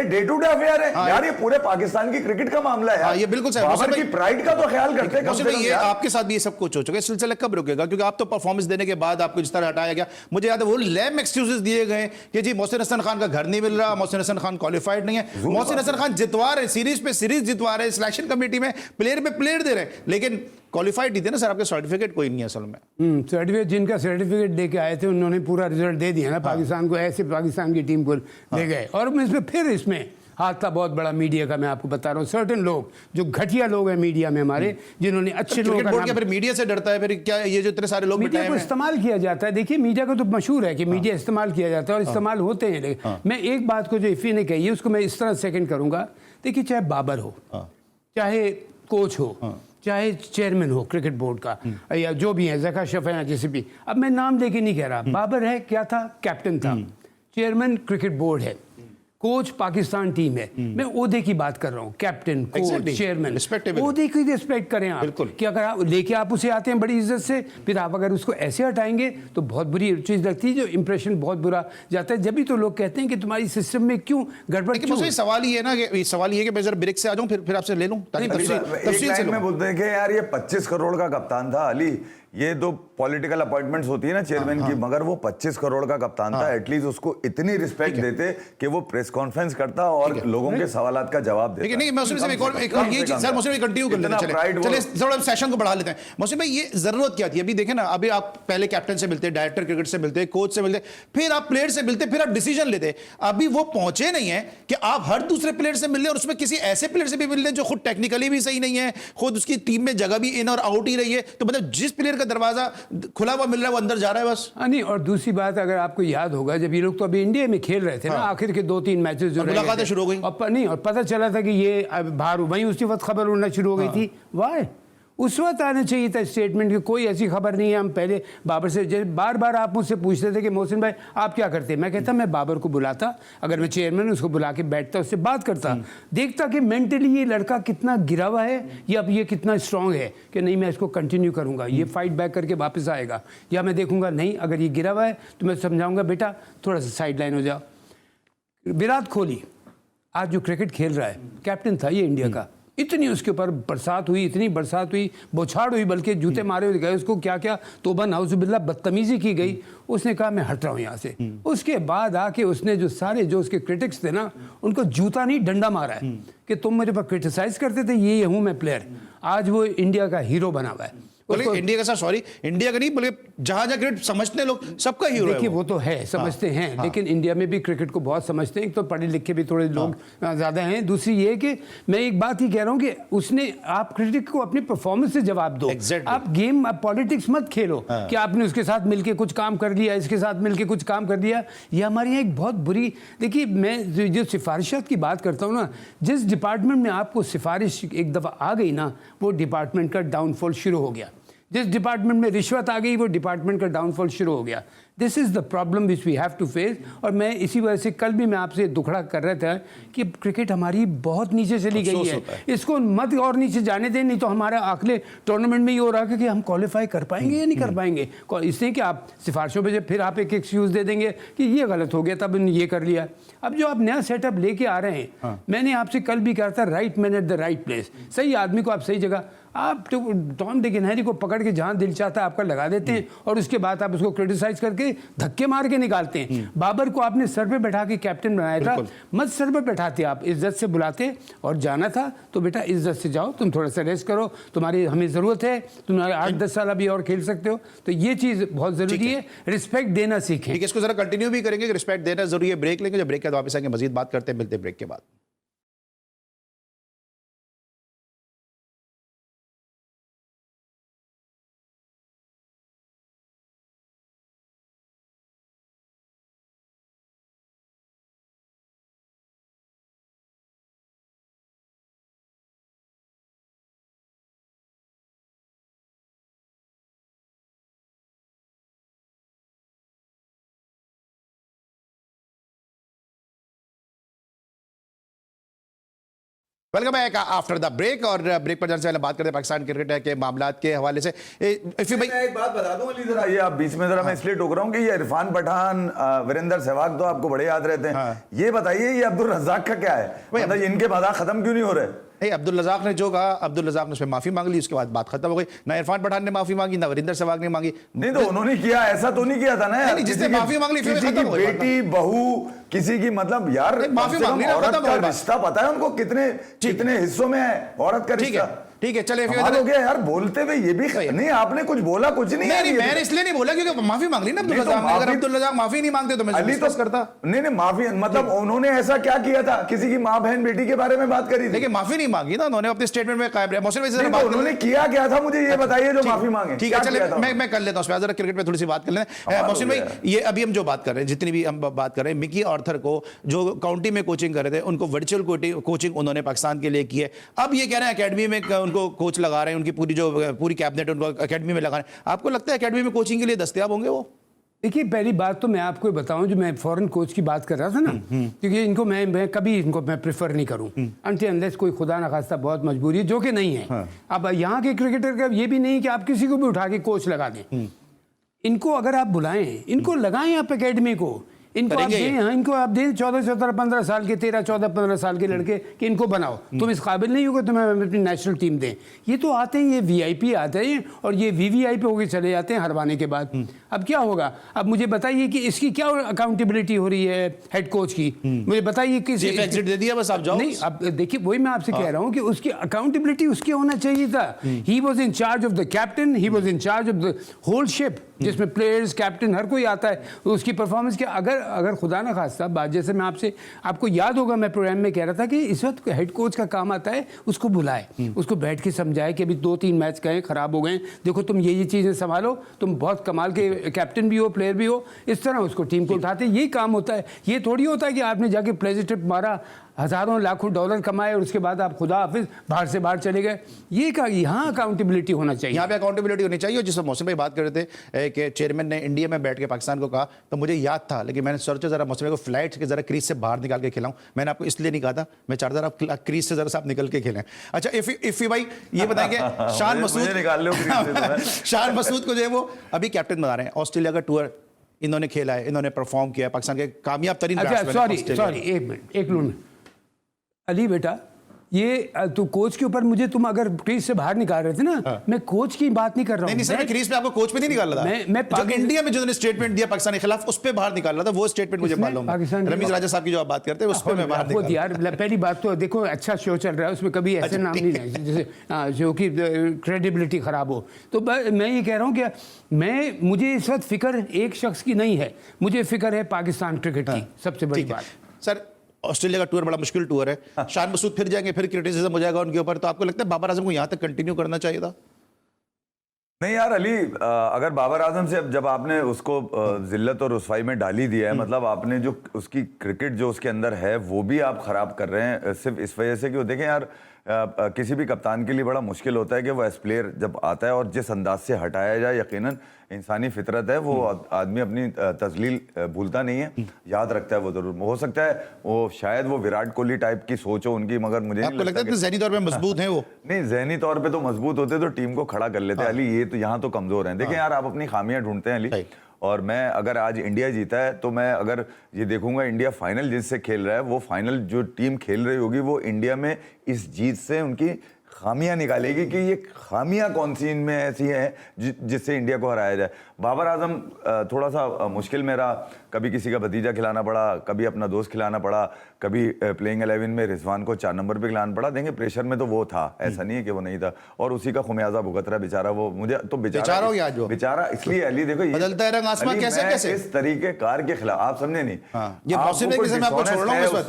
डे टू डे अफेयर है यार, ये पूरे पाकिस्तान की क्रिकेट का मामला है। ये बिल्कुल बाबर की प्राइड का तो ख्याल करते हैं। ये आपके साथ भी ये सब कुछ हो चुका है, सिलसिला कब रुकेगा? क्योंकि आप तो परफॉर्मेंस देने के बाद आपको जिस तरह हटाया गया, मुझे याद है वो लैम एक्सक्यूजेस दिए गए कि जी मोहसिन हसन खान का घर नहीं मिल रहा, मोहसिन हसन खान क्वालिफाइड नहीं है। मोहसिन हसन खान जितवा रहे, सीरीज पे सीरीज जितवा रहे, सिलेक्शन कमेटी में प्लेयर पे प्लेयर दे रहे, लेकिन क्वालिफाइड नहीं थे ना सर, आपके सर्टिफिकेट कोई नहीं है असल में। सर्टिफिकेट, जिनका सर्टिफिकेट लेके आए थे उन्होंने पूरा रिजल्ट दे दिया ना पाकिस्तान को, ऐसे पाकिस्तान की टीम को ले गए। और इसमें फिर इसमें हाथ था बहुत बड़ा मीडिया का। मैं आपको बता रहा हूँ, सर्टेन लोग जो घटिया लोग हैं मीडिया में हमारे, जिन्होंने अच्छे लोग फिर मीडिया से डरता है, फिर क्या ये जो इतने सारे लोग मीडिया को इस्तेमाल किया जाता है। देखिए मीडिया का तो मशहूर है कि मीडिया इस्तेमाल किया जाता है और इस्तेमाल होते हैं। मैं एक बात को जो इफ़ी ने कही है उसको मैं इस तरह सेकंड करूंगा। देखिए चाहे बाबर हो, चाहे कोच हो, चाहे चेयरमैन हो क्रिकेट बोर्ड का, या जो भी है, ज़का शफ़ है, जैसे भी, अब मैं नाम लेके नहीं कह रहा। बाबर है, क्या था, कैप्टन था, चेयरमैन क्रिकेट बोर्ड है, कोच पाकिस्तान टीम है। मैं ओहदे की बात कर रहा हूँ, कैप्टन, कोच, चेयरमैन, ओहदे की रिस्पेक्ट करें आप, कि अगर आप लेके आप उसे आते हैं बड़ी इज्जत से, फिर आप अगर उसको ऐसे हटाएंगे तो बहुत बुरी चीज़ लगती है, जो इंप्रेशन बहुत बुरा जाता है। जब भी तो लोग कहते हैं कि तुम्हारी सिस्टम में क्यों गड़बड़। सवाल ये है ना, सवाल ये कि मैं जरा ब्रेक से आ जाऊं, फिर आपसे ले लूं ताकि तफसील से मैं बोलते हैं कि यार ये 25 करोड़ का कप्तान था अली। ये दो पॉलिटिकल अपॉइंटमेंट्स होती है ना चेयरमैन की, मगर वो 25 करोड़ का कप्तान था। एटलीस्ट उसको इतनी रिस्पेक्ट देते कि वो प्रेस कॉन्फ्रेंस करता और लोगों के सवालात का जवाब देता। नहीं, मैं उसमें से एक और ये चीज सर मोहसिन भाई कंटिन्यू कर लेते हैं, चलिए थोड़ा सेशन को बढ़ा लेते हैं। मोहसिन भाई ये जरूरत क्या थी? अभी देखें ना, अभी आप पहले कैप्टन से मिलते, डायरेक्टर क्रिकेट से मिलते, कोच से मिलते, फिर आप प्लेयर से मिलते, फिर आप डिसीजन लेते। अभी वो पहुंचे नहीं है कि आप हर दूसरे प्लेयर से मिल रहे और उसमें किसी ऐसे प्लेयर से भी मिल रहे जो खुद टेक्निकली भी सही नहीं है, खुद उसकी टीम में जगह भी इन और आउट ही रही है। तो मतलब जिस प्लेयर का दरवाजा खुला हुआ मिल रहा है वो अंदर जा रहा है बस। नहीं, और दूसरी बात, अगर आपको याद होगा जब ये लोग तो अभी इंडिया में खेल रहे थे ना, आखिर के 2-3 मैचेस जो मुलाकातें शुरू हो गई, और नहीं, और पता चला था कि ये बाहर, वहीं उसी वक्त खबर उड़ना शुरू हो गई थी। वाह, उस वक्त आना चाहिए था स्टेटमेंट की, कोई ऐसी खबर नहीं है। हम पहले बाबर से बार बार आप मुझसे पूछते थे कि मोहसिन भाई आप क्या करते? मैं कहता मैं बाबर को बुलाता, अगर मैं चेयरमैन उसको बुला के बैठता, उससे बात करता, देखता कि मेंटली ये लड़का कितना गिरा हुआ है या अब ये कितना स्ट्रांग है कि नहीं मैं इसको कंटिन्यू करूंगा, ये फाइट बैक करके वापस आएगा, या मैं देखूंगा नहीं अगर ये गिरा हुआ है तो मैं समझाऊंगा बेटा थोड़ा सा साइड लाइन हो जाओ। विराट कोहली आज जो क्रिकेट खेल रहा है, कैप्टन था ये इंडिया का, इतनी उसके ऊपर बरसात हुई, इतनी बरसात हुई, बौछार हुई, बल्कि जूते मारे हुए गए, उसको क्या क्या तौबा नाउजुबिल्लाह बदतमीजी की गई। उसने कहा मैं हट रहा हूँ यहाँ से। उसके बाद आके उसने जो सारे जो उसके क्रिटिक्स थे ना, उनको जूता नहीं डंडा मारा है कि तुम मेरे पर क्रिटिसाइज करते थे, ये हूँ मैं प्लेयर। आज वो इंडिया का हीरो बना हुआ है। बल्कि इंडिया का साथ, सॉरी इंडिया का नहीं बल्कि जहां जहां क्रिकेट समझते हैं लोग, सबका हीरो है देखिए वो तो है, समझते हैं, लेकिन इंडिया में भी क्रिकेट को बहुत समझते हैं। एक तो पढ़े लिखे भी थोड़े लोग ज़्यादा हैं, दूसरी ये कि मैं एक बात ही कह रहा हूँ कि उसने, आप क्रिकेट को अपनी परफॉर्मेंस से जवाब दो। आप गेम, आप पॉलिटिक्स मत खेलो कि आपने उसके साथ मिलके कुछ काम कर लिया, इसके साथ मिलके कुछ काम कर दिया। ये हमारे यहाँ एक बहुत बुरी, देखिए मैं जो सिफारिशात की बात करता हूँ ना, जिस डिपार्टमेंट में आपको सिफारिश एक दफ़ा आ गई ना, वो डिपार्टमेंट का डाउनफॉल शुरू हो गया। जिस डिपार्टमेंट में रिश्वत आ गई, वो डिपार्टमेंट का डाउनफॉल शुरू हो गया। This is the problem which we have to face. और मैं इसी वजह से कल भी मैं आपसे दुखड़ा कर रहा था कि क्रिकेट हमारी बहुत नीचे चली गई है। इसको मत और नीचे जाने दें, नहीं तो हमारा अगले टूर्नामेंट में ये हो रहा है कि हम क्वालिफाई कर पाएंगे या नहीं कर पाएंगे। इसलिए कि आप सिफारिशों पे फिर आप एक एक्सक्यूज़ दे देंगे कि ये गलत हो गया, तब ये कर लिया। अब जो आप नया सेटअप लेके आ रहे हैं, मैंने आपसे कल भी कहा था, right man at the right place, सही आदमी को आप सही जगह, आप टॉम डिक एंड हैरी को पकड़ के जहां दिल चाहता है आपका लगा देते हैं, और उसके बाद आप उसको क्रिटिसाइज करके धक्के मार के निकालते हैं। बाबर को आपने सर पे बैठा के कैप्टन बनाया था, मत सर पे बैठाते, आप इज्जत से बुलाते, और जाना था तो बेटा इज्जत से जाओ, तुम थोड़ा सा रेस्ट करो, तुम्हारी हमें ज़रूरत है, तुम्हारे 8-10 साल अभी और खेल सकते हो। तो ये चीज़ बहुत ज़रूरी है, रिस्पेक्ट देना सीखें। ठीक है, इसको जरा कंटिन्यू भी करेंगे, रिस्पेक्ट देना जरूरी है। ब्रेक लेंगे, जब ब्रेक के बाद वापस आएंगे, मजीद बात करते हैं, मिलते हैं ब्रेक के बाद। Welcome back after the break. और ब्रेक पर जाने से पहले बात करते हैं पाकिस्तान क्रिकेट के मामलात के हवाले से। मैं एक बात बता दूं अली, जरा ये आप बीच में जरा मैं इसलिए टोक रहा हूं कि ये इरफान पठान, वीरेंद्र सहवाग तो आपको बड़े याद रहते हैं। ये बताइए ये अब्दुल रज़ाक का क्या है, मतलब इनके मज़ाक खत्म क्यों नहीं हो रहे? अब्दुल रज़ाक ने जो कहा, अब्दुल रज़ाक ने उसमें माफी मांग ली, उसके बाद बात खत्म हो गई। ना इरफान पठान ने माफी मांगी, ना वीरेंद्र सहवाग ने मांगी। नहीं तो उन्होंने किया, ऐसा तो नहीं किया था ना यार। जिसने माफी मांग ली, किसी की बेटी बहू, किसी की, मतलब यार माफी मांग ली, औरत का रिश्ता पता है उनको कितने कितने हिस्सों में है औरत का रिश्ता। ठीक है, चले हो गया यार, बोलते हुए ये भी नहीं, आपने कुछ बोला कुछ नहीं। नहीं, मैंने इसलिए नहीं बोला क्योंकि माफी मांग ली ना अब्दुल रज़ाक ने। अगर अब्दुल रज़ाक माफी नहीं मांगते तो मैं डिस्कस करता। नहीं माफी, मतलब उन्होंने ऐसा क्या किया था, किसी की मां बहन बेटी के बारे में बात करी थी। देखिए माफी नहीं मांगी ना उन्होंने, अपने स्टेटमेंट में कायम रहे। मौसम उन्होंने किया क्या था, मुझे ये बताइए जो माफी मांगे। ठीक है, चले मैं कर लेता हूँ, जरा क्रिकेट में थोड़ी सी बात कर लेते हैं। मौसम भाई, ये अभी हम जो बात कर रहे हैं, जितनी भी हम बात कर रहे हैं, मिकी आर्थर को जो काउंटी में कोचिंग कर रहे थे, उनको वर्चुअल कोचिंग उन्होंने पाकिस्तान के लिए की है। अब ये कह रहे हैं अकेडमी में उनको कोच लगा रहे हैं, उनकी पूरी कैबिनेट उनको एकेडमी में लगा रहे हैं। आपको लगता है एकेडमी में कोचिंग के लिए दस्तयाब होंगे वो? देखिए पहली बात तो मैं आपको बताऊं, जो मैं फॉरेन कोच की बात कर रहा था ना, क्योंकि इनको मैं कभी इनको मैं प्रेफर नहीं करूं अनटिल अनलेस कोई खुदा न खास्ता बहुत मजबूरी है, जो कि नहीं है। अब यहाँ के क्रिकेटर का ये भी नहीं कि आप किसी को भी उठा के कोच लगा दें। इनको अगर आप बुलाएं, इनको लगाएं आप एकेडमी को, इनको आप दें, इनको आप दें 14-15 साल के, 13-14-15 साल के लड़के कि इनको बनाओ, तुम इस काबिल नहीं होगे, तुम्हें अपनी नेशनल टीम दें। ये तो आते हैं, ये वीआईपी आते हैं और ये वीवीआईपी होके चले जाते हैं हरवाने के बाद। अब क्या होगा? अब मुझे बताइए कि इसकी क्या अकाउंटेबिलिटी हो रही है हेड कोच की? मुझे बताइए कि एग्जिट दे दिया बस, आप जाओ। नहीं, अब देखिए वही मैं आपसे कह रहा हूँ कि उसकी अकाउंटेबिलिटी उसकी होना चाहिए था। He was in charge of the captain, he was in charge of the whole ship, जिसमें प्लेयर्स, कैप्टन, हर कोई आता है। उसकी परफॉर्मेंस के अगर खुदा ना खास्ता बात, जैसे मैं आपको याद होगा मैं प्रोग्राम में कह रहा था कि इस वक्त हेड कोच का काम आता है उसको बुलाए, उसको बैठ के समझाए कि अभी 2-3 मैच गए, खराब हो गए, देखो तुम ये चीज़ें संभालो, तुम बहुत कमाल के कैप्टन भी हो, प्लेयर भी हो, इस तरह उसको टीम को उठाते। यही काम होता है। ये थोड़ी होता है कि आपने जाके प्लेजर ट्रिप मारा, हज़ारों लाखों डॉलर कमाए और उसके बाद आप खुदा हाफिज बाहर से बाहर चले गए। ये का यहाँ अकाउंटेबिलिटी होना चाहिए, यहाँ पे अकाउंटेबिलिटी होनी चाहिए। जिस मौसम भाई बात कर रहे थे कि चेयरमैन ने इंडिया में बैठ के पाकिस्तान को कहा, तो मुझे याद था, लेकिन मैंने सोचा जरा मौसम को फ्लाइट के जरा क्रीज से बाहर निकाल के खिलाऊं। मैंने आपको इसलिए नहीं कहा था, मैं चाहता था आप क्रीज से जरा सा आप निकल के खेलें। अच्छा इफ़ी भाई ये बताएंगे, शान मसूद शान मसूद को जो है वो अभी कैप्टन बना रहे हैं। ऑस्ट्रेलिया का टूर इन्होंने खेला है, इन्होंने परफॉर्म किया, पाकिस्तान के कामयाब तरीन। सॉरी एक मिनट अली बेटा, ये तो कोच के ऊपर मुझे तुम अगर क्रीज से बाहर निकाल रहे थे ना, मैं कोच की बात नहीं कर रहा हूँ। नहीं सर, मैं क्रीज पे आपको कोच पे नहीं निकाल रहा था। मैं जो इंडिया में जो स्टेटमेंट दिया पाकिस्तान के खिलाफ उस पे बाहर निकाल रहा था, वो स्टेटमेंट मुझे मालूम है। रमीज राजा साहब की जो आप बात करते हैं उस पे मैं बाहर निकाल यार पहली बात तो देखो, अच्छा शो चल रहा है, उसमें कभी ऐसे नाम नहीं है जैसे जो कि क्रेडिबिलिटी खराब हो। तो मैं ये कह रहा हूँ कि मुझे इस वक्त फिक्र एक शख्स की नहीं है, मुझे फिक्र है पाकिस्तान क्रिकेट की। सबसे बड़ी बात सर, ऑस्ट्रेलिया का टूर बड़ा मुश्किल टूर है। शान मसूद फिर जाएंगे, फिर क्रिटिसिज्म हो जाएगा उनके ऊपर। तो आपको लगता है बाबर आजम को यहां तक कंटिन्यू करना चाहिए था? नहीं यार अली, अगर बाबर आजम से जब आपने उसको जिल्लत और रुसवाई में डाल ही दिया है, मतलब आपने जो उसकी क्रिकेट जो उसके अंदर है वो भी आप खराब कर रहे हैं सिर्फ इस वजह से कि देखें यार, किसी भी कप्तान के लिए बड़ा मुश्किल होता है कि वो एस प्लेयर जब आता है और जिस अंदाज से हटाया जाए, यकीनन इंसानी फितरत है, वो आदमी अपनी तजलील भूलता नहीं है, याद रखता है वो जरूर। हो सकता है वो शायद वो विराट कोहली टाइप की सोच हो उनकी, मगर मुझे आपको लगता है कि ज़हनी तौर पे मजबूत हैं वो? नहीं, ज़हनी तौर पे तो मजबूत होते तो टीम को खड़ा कर लेते। अली ये तो यहाँ तो कमजोर हैं। देखें यार, आप अपनी खामियां ढूंढते हैं अली, और मैं अगर आज इंडिया जीता है तो मैं अगर ये देखूंगा इंडिया फाइनल जिससे खेल रहा है, वो फाइनल जो टीम खेल रही होगी वो इंडिया में इस जीत से उनकी खामियां निकालेगी कि ये खामियां कौन सी इनमें ऐसी हैं जिससे इंडिया को हराया जाए। बाबर आजम थोड़ा सा मुश्किल में रहा, कभी किसी का भतीजा खिलाना पड़ा, कभी अपना दोस्त खिलाना पड़ा, कभी प्लेइंग 11 में रिजवान को 4 नंबर पे खिलाना पड़ा। देंगे प्रेशर में तो वो था, ऐसा नहीं है कि वो नहीं था, और उसी का खुमियाजा भुगत रहा बेचारा। वो मुझे तो बेचारा इसलिए अली, देखो बदलता है रंग आसमां कैसे इस तरीके कार के खिलाफ आप समझे नहीं, ये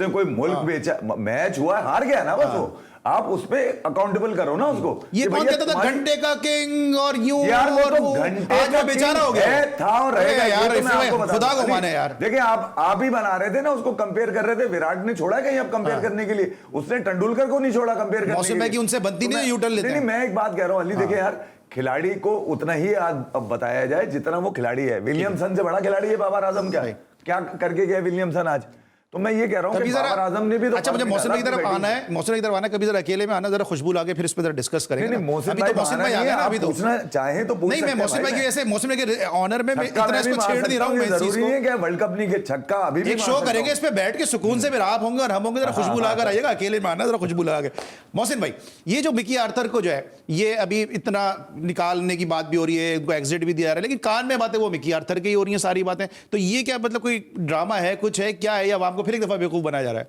कोई मुल्क बेचा, मैच हुआ हार गया ना, बस वो आप उस पे अकाउंटेबल करो ना उसको। ये कौन कहता था घंटे का किंग और यूं यार, और वो घंटे आज वो बेचारा हो गया था और रहेगा यार, तो खुदा को माने यार। देखिए आप ही बना रहे थे ना उसको, कंपेयर कर रहे थे। विराट ने छोड़ा कहीं अब कंपेयर करने के लिए, उसने तेंदुलकर को नहीं छोड़ा कंपेयर करने के लिए। मौसम की उनसे बनती नहीं, यूटर्न लेते हैं। मैं एक बात कह रहा हूं अली, देखिए यार, खिलाड़ी को उतना ही अब बताया जाए जितना वो खिलाड़ी है। विलियमसन से बड़ा खिलाड़ी है बाबर आजम। क्या करके गया विलियमसन आज? तो मैं ये कह रहा हूं कि बाबर आजम ने भी तो अच्छा, मुझे मौसम की तरफ आना है, मौसम की तरफ आना है, कभी जरा अकेले में आना, जरा खुशबू लाके फिर इस पे जरा डिस्कस करेंगे। नहीं, मौसम भाई आ गया ना, अभी तो पूछना चाहे तो पूछ नहीं, मैं मौसम भाई की ऐसे मौसम के ऑनर में इतना इसको छेड़ नहीं रहा हूं। मैं जरूरी है कि वर्ल्ड कप नहीं, छक्का अभी भी एक शो करेंगे इस पे बैठ के सुकून से, फिर आप होंगे और हम होंगे, जरा खुशबू लाकर आइएगा, अकेले में आना, जरा खुशबू लगा के। मौसम भाई, ये जो मिकी आर्थर को जो है, ये अभी इतना निकालने की बात भी हो रही है, उनको एग्जिट भी दिया रहा है, लेकिन कान में बातें वो मिकी आर्थर की हो रही है सारी बातें। तो ये क्या मतलब कोई ड्रामा है, कुछ है, क्या है, या आपको फिर एक दफा बेवकूफ बनाया जा रहा है?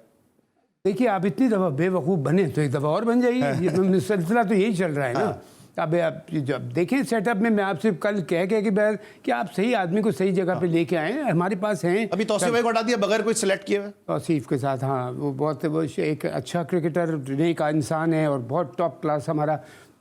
देखिए, आप इतनी दफ़ा बेवकूफ़ बने तो एक दफ़ा और बन जाइए। ये सिलसिला तो यही चल रहा है ना। अब आप जब देखें सेटअप में, मैं आपसे कल कह कि आप सही आदमी को सही जगह पे लेके आए, हमारे पास हैं। अभी तौसीफ भाई को हटा दिया बगैर कोई सिलेक्ट किए हुए। तौसीफ के साथ, हाँ, वो एक अच्छा क्रिकेटर, नेक इंसान है और बहुत टॉप क्लास, हमारा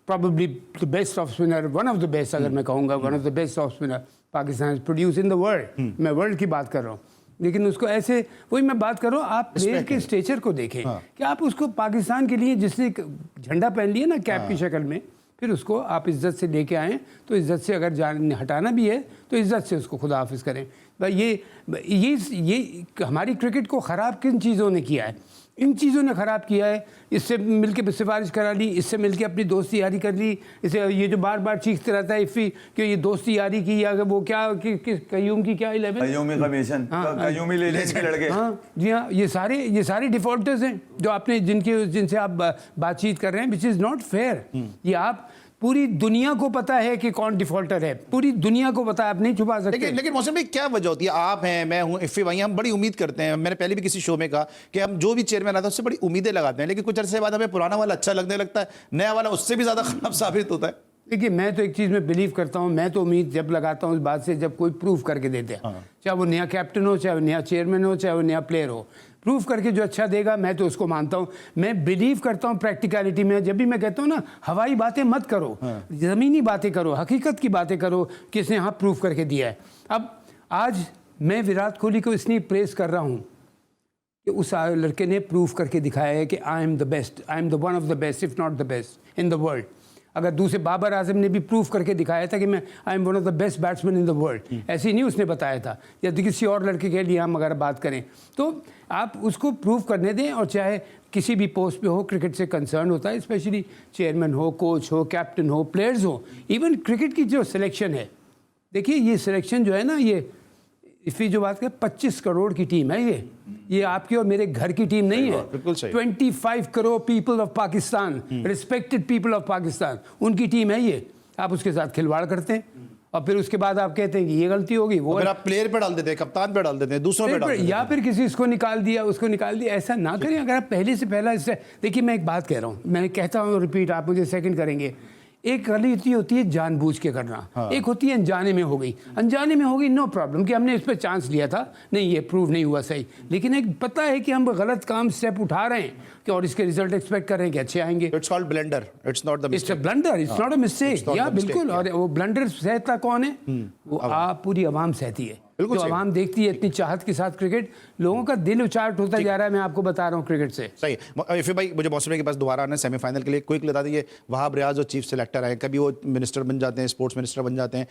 probably the best off spinner, one of the best, अगर मैं कहूँगा one of the best off spinner Pakistan produce in the world. मैं वर्ल्ड की बात कर रहा हूँ, लेकिन उसको ऐसे, वही मैं बात कर रहा हूँ, आप प्लेयर के स्टेचर को देखें। कि आप उसको पाकिस्तान के लिए जिसने झंडा पहन लिया ना कैप की शक्ल में, फिर उसको आप इज्जत से लेके आएँ, तो इज्जत से अगर हटाना भी है तो इज्जत से उसको खुदा हाफिज़ करें। भाई ये हमारी क्रिकेट को ख़राब किन चीज़ों ने किया है? इन चीज़ों ने ख़राब किया है। इससे मिलके सिफारिश करा ली, इससे मिलके अपनी दोस्ती यारी कर ली। इसे ये जो बार बार चीखते रहता है इफ़ी कि ये दोस्ती यारी की, या वो क्या कयूम की क्या 11 कयूमी कमीशन, कयूमी ले लड़के। हाँ जी हाँ, ये सारे डिफॉल्टर्स हैं जो आपने जिनसे आप बातचीत कर रहे हैं, विच इज़ नॉट फेयर। ये आप पूरी दुनिया को पता है कि कौन डिफॉल्टर है, पूरी दुनिया को पता है, आप नहीं छुपा सकते। लेकिन मौसम में क्या वजह होती है? आप हैं, मैं हूं, इफ़ी भाई, हम बड़ी उम्मीद करते हैं। मैंने पहले भी किसी शो में कहा कि हम जो भी चेयरमैन आता है उससे बड़ी उम्मीदें लगाते हैं, लेकिन कुछ अरसे बाद हमें पुराना वाला अच्छा लगने लगता है, नया वाला उससे भी ज़्यादा खराब साबित होता है। देखिए, मैं तो एक चीज़ में बिलीव करता हूँ, मैं तो उम्मीद जब लगाता हूँ इस बात से जब कोई प्रूफ करके देते हैं, चाहे वो नया कैप्टन हो, चाहे वो नया चेयरमैन हो, चाहे वो नया प्लेयर हो, प्रूफ करके जो अच्छा देगा मैं तो उसको मानता हूँ। मैं बिलीव करता हूँ प्रैक्टिकलिटी में। जब भी मैं कहता हूँ ना, हवाई बातें मत करो, ज़मीनी बातें करो, हकीकत की बातें करो, किसने यहाँ प्रूफ करके दिया है। अब आज मैं विराट कोहली को इसलिए प्रेस कर रहा हूँ कि उस लड़के ने प्रूफ करके दिखाया है कि I am the best, I am the one of the best, if not the best in the world. अगर दूसरे बाबर आजम ने भी प्रूफ करके दिखाया था कि मैं I am one of the best batsman in the world, ऐसे ही नहीं उसने बताया था, या किसी और लड़के के लिए हम अगर बात करें तो आप उसको प्रूफ करने दें। और चाहे किसी भी पोस्ट पे हो, क्रिकेट से कंसर्न होता है, स्पेशली चेयरमैन हो, कोच हो, कैप्टन हो, प्लेयर्स हो, इवन क्रिकेट की जो सिलेक्शन है, देखिए ये सिलेक्शन जो है ना, इफ़ी जो बात करें 25 करोड़ की टीम है ये आपकी और मेरे घर की टीम नहीं है। बिल्कुल सही। 25 crore people of Pakistan, respected people of Pakistan, उनकी टीम है ये। आप उसके साथ खिलवाड़ करते हैं और फिर उसके बाद आप कहते हैं कि ये गलती होगी, वो फिर आप प्लेयर पे डाल देते हैं, कप्तान पे डाल देते हैं, दूसरों पे डाल देते हैं। या फिर किसी इसको निकाल दिया, उसको निकाल दिया। ऐसा ना करें। अगर आप पहले से पहला इससे देखिए, मैं एक बात कह रहा हूँ, मैं कहता हूँ रिपीट, आप मुझे सेकंड करेंगे। एक गलती होती है जानबूझ के करना, एक होती है अनजाने में हो गई। अनजाने में हो गई नो प्रॉब्लम कि हमने इस पर चांस लिया था, नहीं ये प्रूव नहीं हुआ सही, लेकिन एक पता है कि हम गलत काम स्टेप उठा रहे हैं कि और इसके रिजल्ट एक्सपेक्ट कर रहे हैं कि अच्छे आएंगे। It's called blunder, it's not the it's a mistake. Blunder, it's not a mistake. या बिल्कुल। और वो ब्लंडर सहता कौन है? वो आप पूरी आवाम सहती है, जो आवाम देखती है इतनी चाहत के साथ क्रिकेट। लोगों का दिल उचाट होता जा रहा है, मैं आपको बता रहा हूँ क्रिकेट से। सही। इफ़ी भाई, मुझे मौसम के पास दोबारा आना है सेमीफाइनल के लिए। क्विक बता दीजिए, वहाब रियाज जो चीफ सेलेक्टर आए, कभी वो मिनिस्टर बन जाते हैं, स्पोर्ट्स मिनिस्टर बन जाते हैं,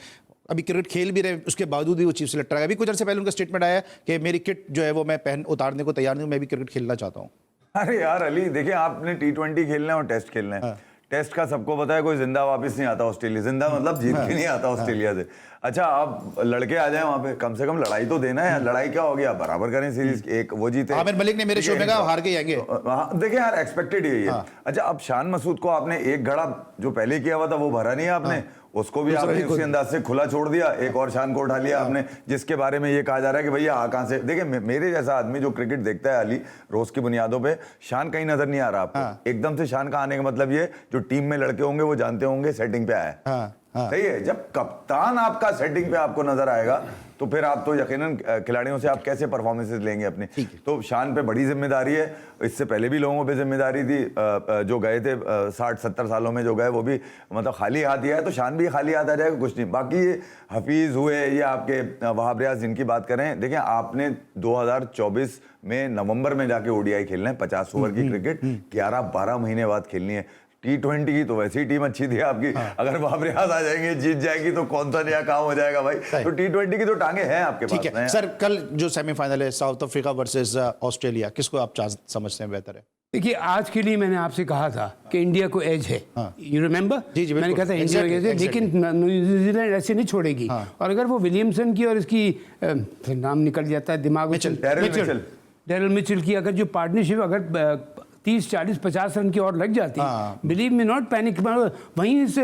अभी क्रिकेट खेल भी रहे, उसके बावजूद भी वो चीफ सेलेक्टर आए। अभी कुछ अर्से पहले उनका स्टेटमेंट आया कि मेरी किट जो है वो मैं पहन उतारने को तैयार नहीं हूँ, मैं भी क्रिकेट खेलना चाहता हूँ। अरे यार अली, देखिए आपने T20 खेलना है और टेस्ट खेलना है। टेस्ट का सबको पता है, कोई जिंदा वापस नहीं आता ऑस्ट्रेलिया। जिंदा मतलब जीत के नहीं आता ऑस्ट्रेलिया से। अच्छा, आप लड़के आ जाए वहां पे, कम से कम लड़ाई तो देना है। लड़ाई क्या हो गया, बराबर करें सीरीज, एक वो जीते। आमिर मलिक ने मेरे शो में कहा हार के ही आएंगे। देखिए यार, एक्सपेक्टेड ही है। अच्छा, अब शान मसूद को आपने एक घड़ा जो पहले किया हुआ था वो भरा नहीं है आपने, उसको भी आपने उसी अंदाज से खुला छोड़ दिया। एक और शान को उठा लिया आपने, जिसके बारे में ये कहा जा रहा है कि भैया कहां से। देखिए मेरे जैसा आदमी जो क्रिकेट देखता है अली रोज की बुनियादों पे, शान कहीं नजर नहीं आ रहा आपको। एकदम से शान का आने का मतलब ये, जो टीम में लड़के होंगे वो जानते होंगे सेटिंग पे आया है। सही है। जब कप्तान आपका सेटिंग पे आपको नजर आएगा तो फिर आप तो यकीनन खिलाड़ियों से आप कैसे परफॉर्मेंसेस लेंगे अपने। तो शान पे बड़ी जिम्मेदारी है। इससे पहले भी लोगों पे जिम्मेदारी थी, जो गए थे 60-70 सालों में जो गए, वो भी मतलब खाली हाथ ही आया, तो शान भी खाली हाथ आ जाएगा, कुछ नहीं। बाकी ये हफीज हुए, ये आपके वहाब रियाज जिनकी बात करें, देखिए आपने 2024 में नवंबर में जाके ओडीआई खेलना है, 50 ओवर की क्रिकेट 11-12 महीने बाद खेलनी है। T20 की तो वैसे ही टीम अच्छी थी आपकी। अगर वहाब रियाज आ जाएंगे, जीत जाएगी, तो कौन सा नया काम हो जाएगा भाई। तो T20 की तो टांगे हैं आपके पास। ठीक है सर, कल जो सेमीफाइनल है साउथ अफ्रीका वर्सेस ऑस्ट्रेलिया, किसको आप समझते हैं बेहतर है? देखिए, आज के लिए मैंने आपसे कहा था कि इंडिया को एज है। You remember? जी, मैंने कहा था इंडिया को एज है, लेकिन न्यूजीलैंड ऐसे नहीं छोड़ेगी। और अगर वो विलियमसन की और इसकी फिर नाम निकल जाता है दिमाग में, डैरिल मिचेल की अगर जो पार्टनरशिप अगर 30, 40, 50 रन की और लग जाती, बिलीव मी नॉट पैनिक, वहीं से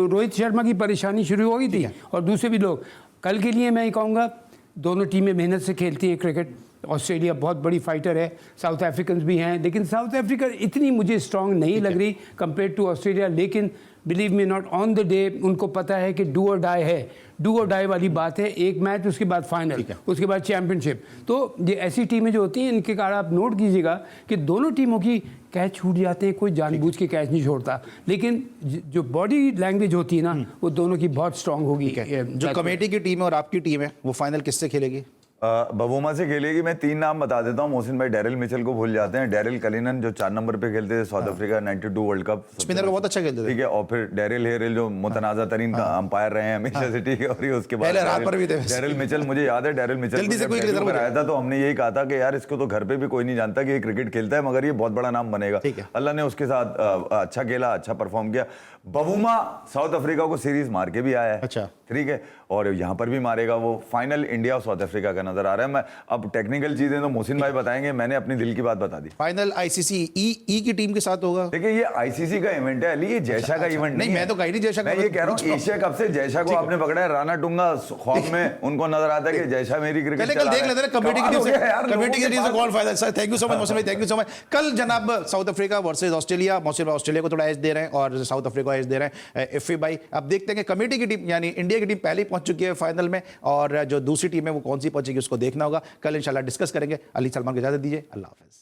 रोहित शर्मा की परेशानी शुरू हो गई थी और दूसरे भी लोग। कल के लिए मैं ये कहूँगा, दोनों टीमें मेहनत से खेलती हैं क्रिकेट। ऑस्ट्रेलिया बहुत बड़ी फाइटर है, साउथ अफ्रीकन भी हैं, लेकिन साउथ अफ्रीका इतनी मुझे स्ट्रांग नहीं लग रही कंपेयर टू ऑस्ट्रेलिया। लेकिन believe me not, on the day उनको पता है कि डू और डाई है, डू और डाई वाली बात है। एक मैच, उसके बाद फाइनल, उसके बाद चैंपियनशिप। तो ये ऐसी टीमें जो होती हैं, इनके कारण आप नोट कीजिएगा कि दोनों टीमों की कैच छूट जाते हैं, कोई जानबूझ के कैच नहीं छोड़ता, लेकिन जो बॉडी लैंग्वेज होती है ना, वो दोनों की बहुत स्ट्रांग होगी। जो कमेटी की टीम है और आपकी टीम है, वो फाइनल किससे खेलेगी? बबूमा से खेलेगी। मैं 3 नाम बता देता हूँ। मोहसिन भाई डैरिल मिचेल को भूल जाते हैं। डैरिल कलिनन जो 4 नंबर पे खेलते थे south Africa 92 world cup, spinner को बहुत अच्छा खेलते थे। ठीक है। और फिर डैरिल हेरिल जो मुतनाज़ा तरीन का अंपायर रहे हैं हमेशा से, ठीक है। और ये उसके बाद डैरिल मिचेल, मुझे याद है डैरिल मिचेल जब आया था तो हमने यही कहा था कि यार इसको तो घर पे भी कोई नहीं जानता कि ये क्रिकेट खेलता है, मगर ये बहुत बड़ा नाम बनेगा। अल्लाह ने उसके साथ अच्छा खेला, अच्छा परफॉर्म किया। बबूमा साउथ अफ्रीका को सीरीज मार के भी आया है, अच्छा, ठीक है, और यहाँ पर भी मारेगा वो। फाइनल इंडिया और साउथ अफ्रीका का नजर आ रहा है। मैं अब टेक्निकल चीजें तो मोहसिन भाई बताएंगे, मैंने अपनी दिल की बात बता दी। फाइनल आईसीसी ई की टीम के साथ होगा। देखिए ये आईसीसी का इवेंट है अली, ये जैशा का इवेंट नहीं। मैं तो कहीं नहीं जैशा, मैं ये कह रहा हूँ एशिया कप से जैशा को आपने पकड़ा है। राणा टुंगा ख्वाब में उनको नजर आता है कि जैशा मेरी क्रिकेट कल देख लेते हैं कमेटी की टीम से कौन फायदा। Sir thank you so much Mohsin भाई, थैंक यू सो मच। कल जनाब south Africa versus Australia, Mohsin भाई ऑस्ट्रेलिया को थोड़ा एज दे रहे हैं और साउथ अफ्रीका को एज दे रहे हैं। इफ़ी भाई, अब देखते हैं कि कमेटी की टीम यानी इंडिया की टीम पहले ही पहुंच चुकी है फाइनल में, और जो दूसरी टीम है वो कौन सी पहुंचेगी उसको देखना होगा। कल इंशाल्लाह डिस्कस करेंगे। अली सलमान को इजाजत दीजिए, अल्लाह हाफिज।